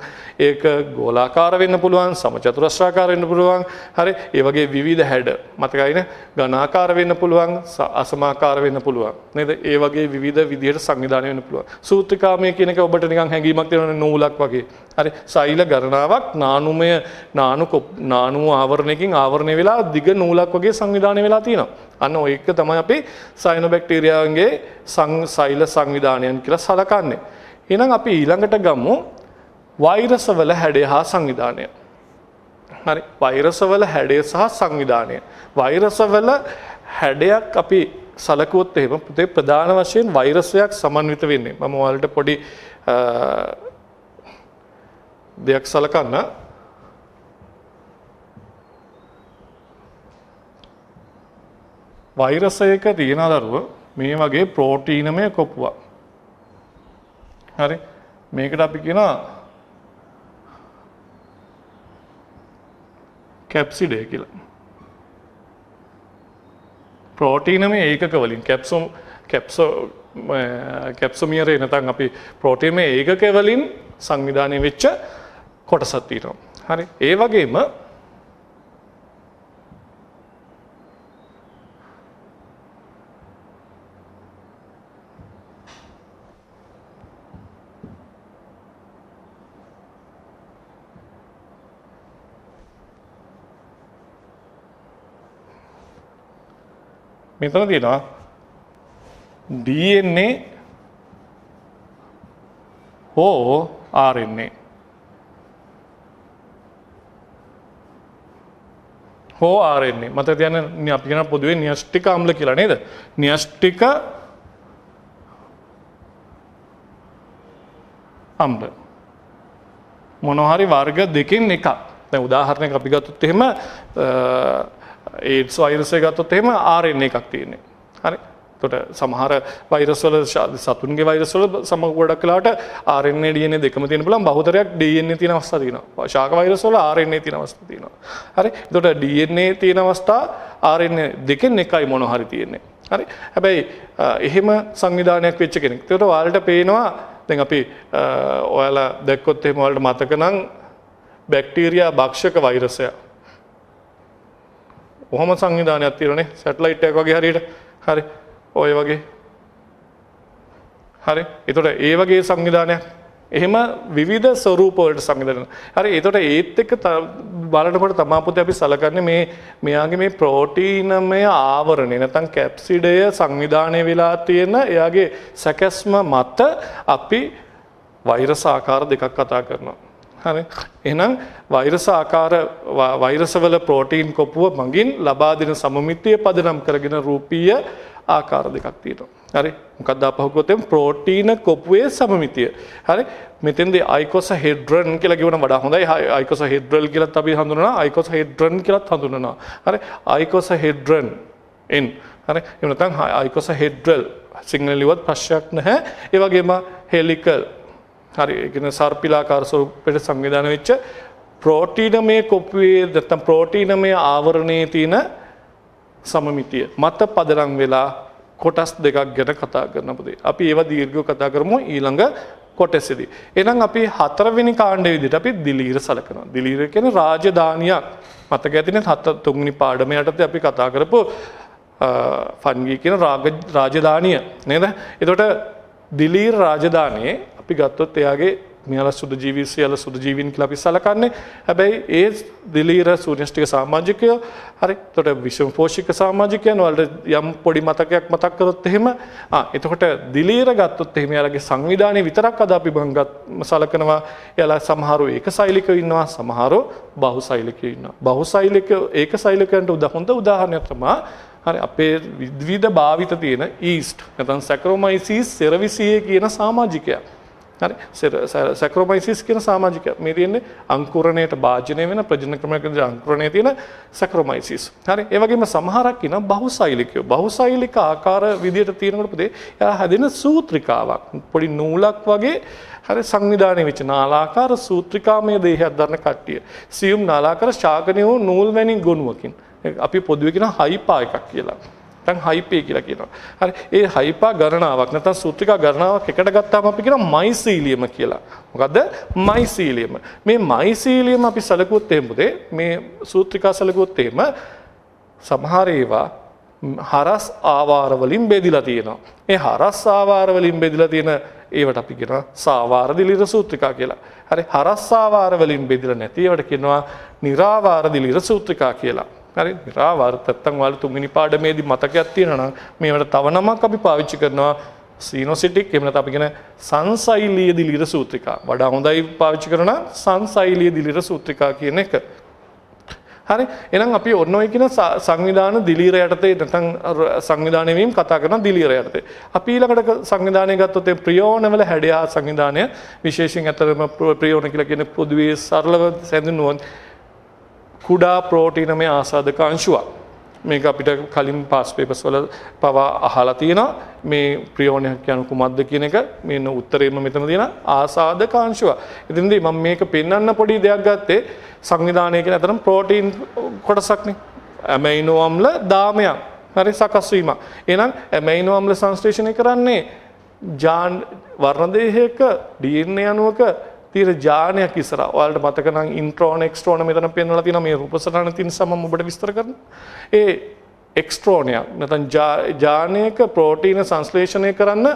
ඒක ගෝලාකාර වෙන්න පුළුවන්, සමචතුරස්‍රාකාර වෙන්න පුළුවන්. හරි. ඒ වගේ විවිධ හැඩ මතකයිනේ. ඝනාකාර වෙන්න පුළුවන්, අසමාකාර වෙන්න පුළුවන්. නේද? ඒ වගේ විවිධ විදිහට සංවිධානය වෙන්න පුළුවන්. සූත්‍රිකාමය කියන එක ඔබට නිකන් හැඟීමක් දෙනවනේ නූලක් වගේ. හරි. සෛල ගණනාවක් නානු ආවරණයකින් ආවරණය වෙලා දිග නූලක් වගේ සංවිධානය වෙලා තියෙනවා. අන්න ඔය එක තමයි අපි සයනොබැක්ටීරියාගේ සෛල සංවිධානයන් කියලා සලකන්නේ. එහෙනම් අපි ඊළඟට ගමු වෛරස වල හැඩය හා සංවිධානය. හරි. වෛරස වල හැඩය සහ සංවිධානය. වෛරස වල හැඩයක් අපි සලකුවොත් එහෙම පුතේ ප්‍රධාන වශයෙන් වෛරසයක් සමන්විත වෙන්නේ. මම ඔයාලට පොඩි දෙයක් සලකන්න. වෛරසයක තියෙන දරුව මේ වගේ ප්‍රෝටීනමය කොපුවක්. හරි. මේකට අපි කියනවා කැප්සිඩය කියලා. ප්‍රෝටීනමය ඒකක වලින් කැප්සොමියරේ නැත්නම් අපි ප්‍රෝටීනමය ඒකක වලින් සංවිධානය වෙච්ච කොටසක් තියෙනවා. හරි. ඒ වගේම මෙතන තියෙනවා DNA හෝ RNA හෝ RNA මතක තියාගන්න අපි කියන පොදුවේ න්‍යෂ්ටික අම්ල කියලා නේද? න්‍යෂ්ටික අම්ල මොනවා හරි වර්ග දෙකෙන් එකක්. දැන් උදාහරණයක් අපි ගත්තොත් එහෙම AIDS වෛරසය ගත්තොත් එහෙම RNA එකක් තියෙන්නේ. හරි. එතකොට සමහර වෛරස් වල සතුන්ගේ වෛරස් වල සමහර ගොඩක් වෙලාවට RNA DNA දෙකම තියෙන පුළුවන් බහුතරයක් DNA තියෙන අවස්ථා තියෙනවා. ශාක වෛරස් වල RNA තියෙන අවස්ථා තියෙනවා. හරි. එතකොට DNA තියෙන අවස්ථා RNA දෙකෙන් එකයි මොනවා හරි තියෙන්නේ. හරි. හැබැයි එහෙම සංවිධානයක් වෙච්ච කෙනෙක්. එතකොට ඔයාලට පේනවා දැන් අපි ඔයාලා දැක්කොත් එහෙම ඔයාලට මතක නම් බැක්ටීරියා භක්ෂක වෛරසය. ඔහොම සංවිධානයක් තියෙනනේ සැටලයිට් එකක් වගේ හරියට. හරි. ඔය වගේ. හරි. ඒතකොට ඒ වගේ සංවිධානයක් එහෙම විවිධ ස්වරූප වලට සංවිධානය. හරි. ඒතකොට ඒත් එක්ක බලනකොට තමා පුතේ අපි සලකන්නේ මෙයාගේ මේ ප්‍රෝටීනමය ආවරණය නැත්නම් කැප්සිඩය සංවිධානය වෙලා තියෙන එයාගේ සැකැස්ම මත අපි වෛරස් ආකාර දෙකක් කතා කරනවා. හරි. එහෙනම් වෛරස් වල ප්‍රෝටීන් කොපුව මගින් ලබා දෙන සමමිතිය පදනම් කරගෙන රූපීය ආකාර දෙකක් තියෙනවා. හරි. මොකක්ද අපහු ගොතෙන් ප්‍රෝටීන කොපුවේ සමමිතිය. හරි. මෙතෙන්දී අයිකොසහෙඩ්‍රන් කියලා කියවන වඩා හොඳයි. අයිකොසහෙඩ්‍රල් කියලාත් අපි හඳුනනවා. අයිකොසහෙඩ්‍රන් කියලාත් හඳුනනවා. හරි. අයිකොසහෙඩ්‍රන් එන්. හරි. එහෙම නැත්නම් අයිකොසහෙඩ්‍රල් සිංහලෙන් ලියුවත් ප්‍රශ්නයක් නැහැ. ඒ වගේම හෙලිකල් හරි ඒ කියන්නේ සර්පිලාකාර ස්වරූපයට සංවිධානය වෙච්ච ප්‍රෝටීනමය කොපුවේ නැත්නම් ප්‍රෝටීනමය ආවරණයේ තියෙන සමමිතිය මත පදනම් වෙලා කොටස් දෙකක් ගැන කතා කරන පුතේ. අපි ඒවා දීර්ඝව කතා කරමු ඊළඟ කොටසේදී. එහෙනම් අපි හතරවෙනි කාණ්ඩයේ විදිහට අපි දිලීර සලකනවා. දිලීර කියන්නේ රාජධානියක්. මතක ඇතිනේ තුන්වෙනි පාඩම යටතේ අපි කතා කරපු ෆන්ගී කියන රාජධානිය නේද? එතකොට දිලීර රාජධානියේ අපි ගත්තොත් එයාගේ මෙයාලා සුදු ජීවී සියල්ල සුදු ජීවීන් කියලා අපි සලකන්නේ. හැබැයි ඒ දිලීර ශූන්‍යෂ්ටික සමාජිකයෝ හරි. එතකොට විෂම පෝෂික සමාජිකයන් වලට යම් පොඩි මතකයක් මතක් කරොත් එහෙම එතකොට දිලීර ගත්තොත් එහෙම එයාලගේ සංවිධානය විතරක් අද අපි සලකනවා. එයාලා සමහරව ඒකසෛලිකව ඉන්නවා සමහරව බහුසෛලිකව ඉන්නවා. බහුසෛලික ඒකසෛලිකයන්ට හොඳ උදාහරණයක් තමයි හරි අපේ විවිධ භාවිත තියෙන ඊස්ට් නැත්නම් සැක්‍රොමයිසිස් සෙරවිසියේ කියන සමාජිකයා. හරි සැක්‍රොමයිසිස් කියන සමාජිකයා. මේ තියෙන්නේ අංකුරණයට භාජනය වෙන ප්‍රජනන ක්‍රමයකදී අංකුරණයේ තියෙන සැක්‍රොමයිසිස්. හරි ඒ වගේම සමහරක් ඉන්නවා බහුසෛලිකයෝ. බහුසෛලික ආකාර විදියට තියෙනකොට පුතේ එයා හැදෙන සූත්‍රිකාවක්. පොඩි නූලක් වගේ හරි සංවිධානය වෙච්ච නාලාකාර සූත්‍රිකාමය දේහයක් දරන කට්ටිය. සියුම් නාලාකාර ශාකණීය වූ නූල් වැනි ගොනුවකින් අපි පොදුවේ කියන හයිපා එකක් කියලා. නැත්නම් හයිපේ කියලා කියනවා. හරි ඒ හයිපා ගණනාවක් නැත්නම් සූත්‍රිකා ගණනාවක් එකට ගත්තාම අපි කියනවා මයිසීලියම කියලා. මොකද්ද? මයිසීලියම. මේ මයිසීලියම අපි සැලකුවොත් එහෙම පුතේ මේ සූත්‍රිකා සැලකුවොත් එහෙම සමහර ඒවා හරස් ආවාර වලින් බෙදලා තියෙනවා. ඒ හරස් ආවාර වලින් බෙදලා තියෙන ඒවට අපි කියනවා සාවාර දිලීර සූත්‍රිකා කියලා. හරි හරස් ආවාර වලින් බෙදලා නැති ඒවට කියනවා නිරාවාර දිලීර සූත්‍රිකා කියලා. හරි නිරාවාර නැත්තම් ඔයාලා තුන්වෙනි පාඩමේදී මතකයක් තියෙනවා නම් මේවට තව නමක් අපි පාවිච්චි කරනවා සීනොසිටික් එහෙම නැත්නම් අපි කියන සංසෛලීය දිලීර සූත්‍රිකා. වඩා හොඳයි පාවිච්චි කරනවා සංසෛලීය දිලීර සූත්‍රිකා කියන එක. හරි එහෙනම් අපි ඔන්න ඔය කියන සංවිධාන දිලීර යටතේ නැත්නම් සංවිධානය වීම කතා කරන දිලීර යටතේ. අපි ඊළඟට සංවිධානය ගත්තොත් ඒ ප්‍රියෝන වල හැඩයා සංවිධානය විශේෂයෙන් අතරම ප්‍රියෝන කියලා කියන පොදුවේ සරලව සැඳුණුවොත් කුඩා ප්‍රෝටීනමය ආසාදක අංශුවක්. මේක අපිට කලින් පාස් පේපර්ස් වල පවා අහලා තියෙනවා. මේ ප්‍රියෝනයක් කියන්නේ කුමක්ද කියන එක මේන උත්තරේම මෙතන තියෙන ආසාදක අංශුව. ඉතින්දී මම මේක පෙන්වන්න පොඩි දෙයක් ගත්තේ සංවිධානය කියන අතරම ප්‍රෝටීන් කොටසක්නේ. ඇමයිනෝ අම්ල දාමයක්. හරි සකස් වීම. එහෙනම් ඇමයිනෝ අම්ල සංශ්ලේෂණය කරන්නේ වර්ණ දේහයක DNA අණුවක තියෙන ජානයක් ඉස්සරහා. ඔයාලට මතක නම් ඉන්ට්‍රෝන එක්ස්ට්‍රෝන මෙතන පෙන්වලා තියෙනවා මේ රූප සටහන තියෙන සමම ඔබට විස්තර කරන්න. ඒ එක්ස්ට්‍රෝනයක් නැත්නම් ජානයක ප්‍රෝටීන සංශ්ලේෂණය කරන්න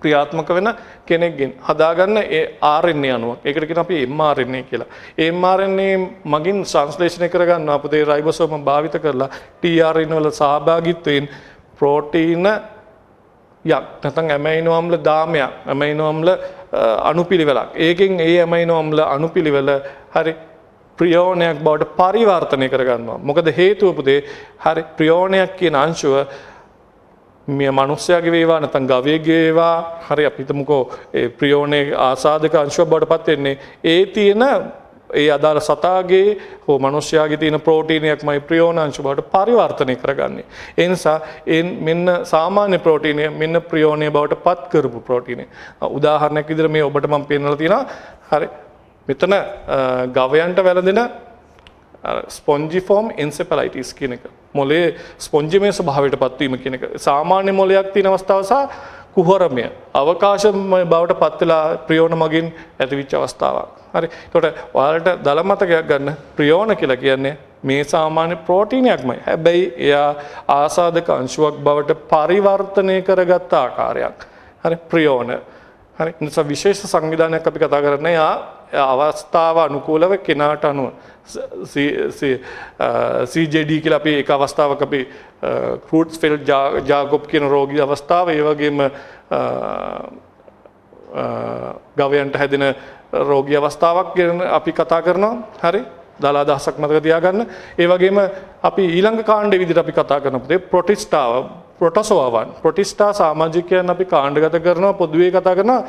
ක්‍රියාත්මක වෙන කෙනෙක්ගෙන් හදාගන්න ඒ RNA අණුවක්. ඒකට කියන අපි mRNA කියලා. ඒ mRNA මගින් සංශ්ලේෂණය කරගන්න අපේ රයිබෝසෝම භාවිත කරලා tRNA වල සහභාගීත්වයෙන් ප්‍රෝටීන යක් නැත්නම් ඇමයිනෝ අම්ල දාමයක් ඇමයිනෝ අම්ල අණුපිළිවෙලක්. ඒකෙන් ඒ ඇමයිනෝ අම්ල අණුපිළිවෙල හරි ප්‍රියෝනයක් බවට පරිවර්තනය කරගන්නවා. මොකද හේතුව පුතේ හරි ප්‍රියෝනයක් කියන අංශුව මේ මනුස්සයාගේ වේවා නැත්නම් ගවයෙක්ගේ වේවා හරි අපි හිතමුකෝ ඒ ප්‍රියෝනේ ආසාදක අංශුව බවට පත් වෙන්නේ ඒ තියෙන ඒ අදාළ සතාගේ හෝ මනුෂ්‍යයාගේ තියෙන ප්‍රෝටීනයක්මයි ප්‍රියෝන අංශු බවට පරිවර්තනය කරගන්නේ. ඒ නිසා මෙන්න සාමාන්‍ය ප්‍රෝටීනය මෙන්න ප්‍රියෝනය බවට පත් කරපු ප්‍රෝටීනය. උදාහරණයක් විදිහට මේ ඔබට මම පෙන්නලා තියෙනවා. හරි. මෙතන ගවයන්ට වැළඳෙන ස්පොන්ජිෆෝම් එන්සෙෆලයිටිස් කියන එක. මොලේ ස්පොන්ජිමය ස්වභාවයට පත්වීම කියන එක. සාමාන්‍ය මොලයක් තියෙන අවස්ථාව සහ කුහරමය අවකාශමය බවට පත් වෙලා ප්‍රියෝන මගින් ඇතිවිච්ච අවස්ථාවක්. හරි. ඒකට ඔයාලට දල මතකයක් ගන්න ප්‍රියෝන කියලා කියන්නේ මේ සාමාන්‍ය ප්‍රෝටීනයක්මයි. හැබැයි එයා ආසාදක අංශුවක් බවට පරිවර්තනය කරගත් ආකාරයක්. හරි ප්‍රියෝන. හරි. නිසා විශේෂ සංවිධානයක් අපි කතා කරන්නේ අවස්ථාව අනුකූලව කෙනාට අනුව CJD කියලා අපි එක අවස්ථාවක අපි ක්‍රූට්ස්ෆෙල්ඩ් ජාකොබ් කියන රෝගී අවස්ථාව ඒ වගේම ගවයන්ට හැදෙන රෝගී අවස්ථාවක් ගැන අපි කතා කරනවා. හරි. දාලා දහසක් මතක තියාගන්න. ඒ වගේම අපි ඊළඟ කාණ්ඩේ විදිහට අපි කතා කරන පුතේ ප්‍රොටිස්ටාව ප්‍රොටිස්ටා සමාජිකයන් අපි කාණ්ඩගත කරනවා පොදුවේ කතා කරනවා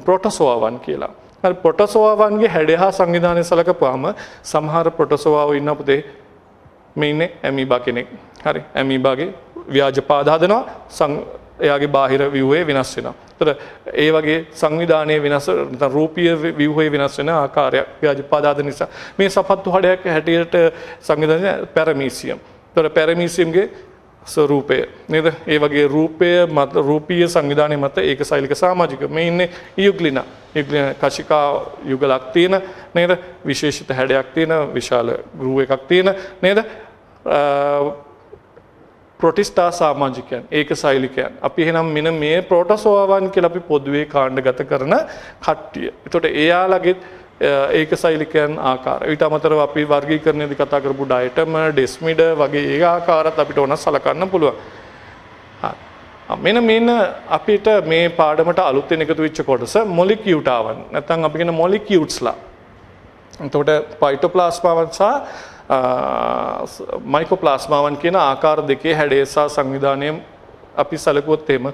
ප්‍රොටෝසෝවාවන් කියලා. හරි ප්‍රොටෝසෝවාවන්ගේ හැඩය හා සංවිධානය සලකපුවාම සමහර ප්‍රොටෝසෝවාවෝ ඉන්න පුතේ මේ ඉන්නේ ඇමීබා කෙනෙක්. හරි ඇමීබාගේ ව්‍යාජ පාද හදනවා එයාගේ බාහිර ව්‍යුහය වෙනස් වෙනවා. ඒතර ඒ වගේ සංවිධානයේ වෙනස් නැත්නම් රූපීය ව්‍යුහය වෙනස් වෙන ආකාරයක් ව්‍යාජ පාද හදන නිසා මේ සපත්තු හඩයක් හැටියට සංවිධානය පැරමීසියම්. ඒතර පැරමීසියම්ගේ ස්වරූපය නේද? ඒ වගේ රූපීය සංවිධානයේ මත ඒකසෛලික සමාජික මේ ඉන්නේ යුග්ලිනා කශිකා යුගලක් තියෙන නේද? විශේෂිත හැඩයක් තියෙන විශාල ගෘහ එකක් තියෙන නේද? ප්‍රොටිස්ටා සමාජිකයන් ඒකසෛලිකයන් අපි එහෙනම් මෙන්න මේ ප්‍රෝටෝසෝවාවන් කියලා අපි පොදුවේ කාණ්ඩගත කරන කට්ටිය. ඒතකොට එයාලගේ ඒකසෛලිකයන් ආකාරය. ඊට අමතරව අපි වර්ගීකරණයේදී කතා කරපු ඩයටම, ඩෙස්මිඩ වගේ ඒ ආකාරات අපිට ඕන සලකන්න පුළුවන්. මෙන්න අපිට මේ පාඩමට අලුතෙන් එකතු වෙච්ච කොටස මොලිකියුටාවන්. නැත්නම් අපි කියන මොලිකියුට්ස්ලා. එතකොට ෆයිටෝප්ලාස්මාවන් සහ මයිකෝප්ලාස්මාවන් කියන ආකාර දෙකේ හැඩය සහ සංවිධානය අපි සැලකුවොත් එහෙම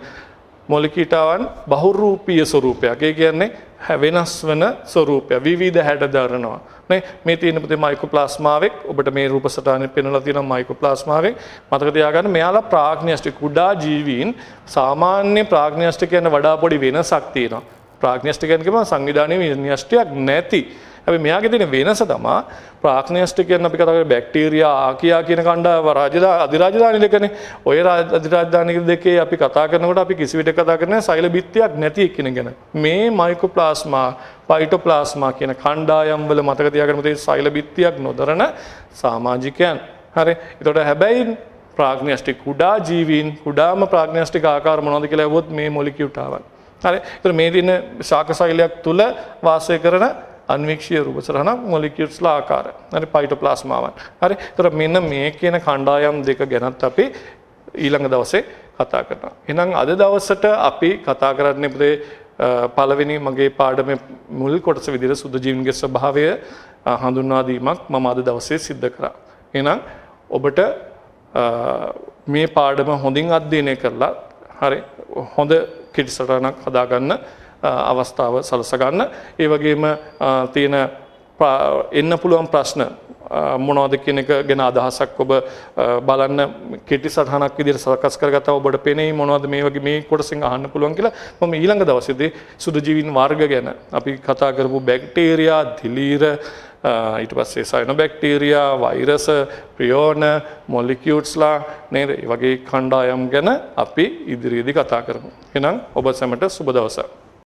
මොලිකියුටාවන් බහුරූපීය ස්වරූපයක්. ඒ කියන්නේ වෙනස් වෙන ස්වරූපය විවිධ හැඩ දරනවා. නේ මේ තියෙන පුතේ මයිකෝප්ලාස්මාවෙක් ඔබට මේ රූප සටහනේ පෙන්වලා තියෙනවා මයිකෝප්ලාස්මාවෙක්. මතක තියාගන්න මෙයාලා ප්‍රාග්න්‍යෂ්ටි කුඩා ජීවීන් සාමාන්‍ය ප්‍රාග්න්‍යෂ්ටිකයන් වඩා පොඩි වෙනසක් තියෙනවා. ප්‍රාග්න්‍යෂ්ටිකයන් කියපුවම සංවිධානයේ වින්‍යාසයක් නැති. හැබැයි මෙයාගේ තියෙන වෙනස තමයි ප්‍රාග්න්‍යෂ්ටිකයන් අපි කතා කරේ බැක්ටීරියා ආකියා කියන කණ්ඩායම අධිරාජධානි දෙකනේ. ඔය අධිරාජධානි දෙකේ අපි කතා කරනකොට අපි කිසි විදිහක කතා කරන්නේ සෛල බිත්තියක් නැති එක්කෙනෙක් ගැන. මේ මයිකෝප්ලාස්මා ෆයිටෝප්ලාස්මා කියන කණ්ඩායම් වල මතක තියාගන්න තියෙන සෛල බිත්තියක් නොදරන සමාජිකයන්. හරි. ඒතකොට හැබැයි ප්‍රාග්න්‍යෂ්ටික කුඩා ජීවීන් කුඩාම ප්‍රාග්න්‍යෂ්ටික ආකාර මොනවද කියලා අහුවොත් මේ මොලිකියුටාවන්. හරි. ඒතකොට මේ දින ශාක සෛලයක් තුල වාසය කරන අන්වීක්ෂීය රූප සරහන මොලිකියුල්ස්ලා ආකාරය. හරි ෆයිටෝප්ලාස්මාවන්. හරි. ඒතර මෙන්න මේ කියන කණ්ඩායම් දෙක ගැනත් අපි ඊළඟ දවසේ කතා කරනවා. එහෙනම් අද දවසට අපි කතා කරන්නේ පුතේ පළවෙනි මගේ පාඩමේ මුල් කොටස විදිහට සුද්ධ ජීවීන්ගේ ස්වභාවය හඳුන්වා දීමක් මම අද දවසේ සිද්ධ කරා. එහෙනම් ඔබට මේ පාඩම හොඳින් අධ්‍යයනය කරලා හරි හොඳ කිරිසටහනක් හදාගන්න අවස්ථාව සලසගන්න. ඒ වගේම තියෙන එන්න පුළුවන් ප්‍රශ්න මොනවද කියන එක ගැන අදහසක් ඔබ බලන්න කෙටි සටහනක් විදිහට සකස් කරගත්තා ඔබට පෙනෙයි මොනවද මේ වගේ මේ කොටසෙන් අහන්න පුළුවන් කියලා. මම ඊළඟ දවසේදී සුදු ජීවීන් වර්ග ගැන අපි කතා කරපු බැක්ටීරියා, දිලීර, ඊට පස්සේ සයනොබැක්ටීරියා, වෛරස, ප්‍රියෝන, මොලිකියුට්ස්ලා නේද? මේ වගේ කණ්ඩායම් ගැන අපි ඉදිරියේදී කතා කරමු. එහෙනම් ඔබ සැමට සුබ දවසක්.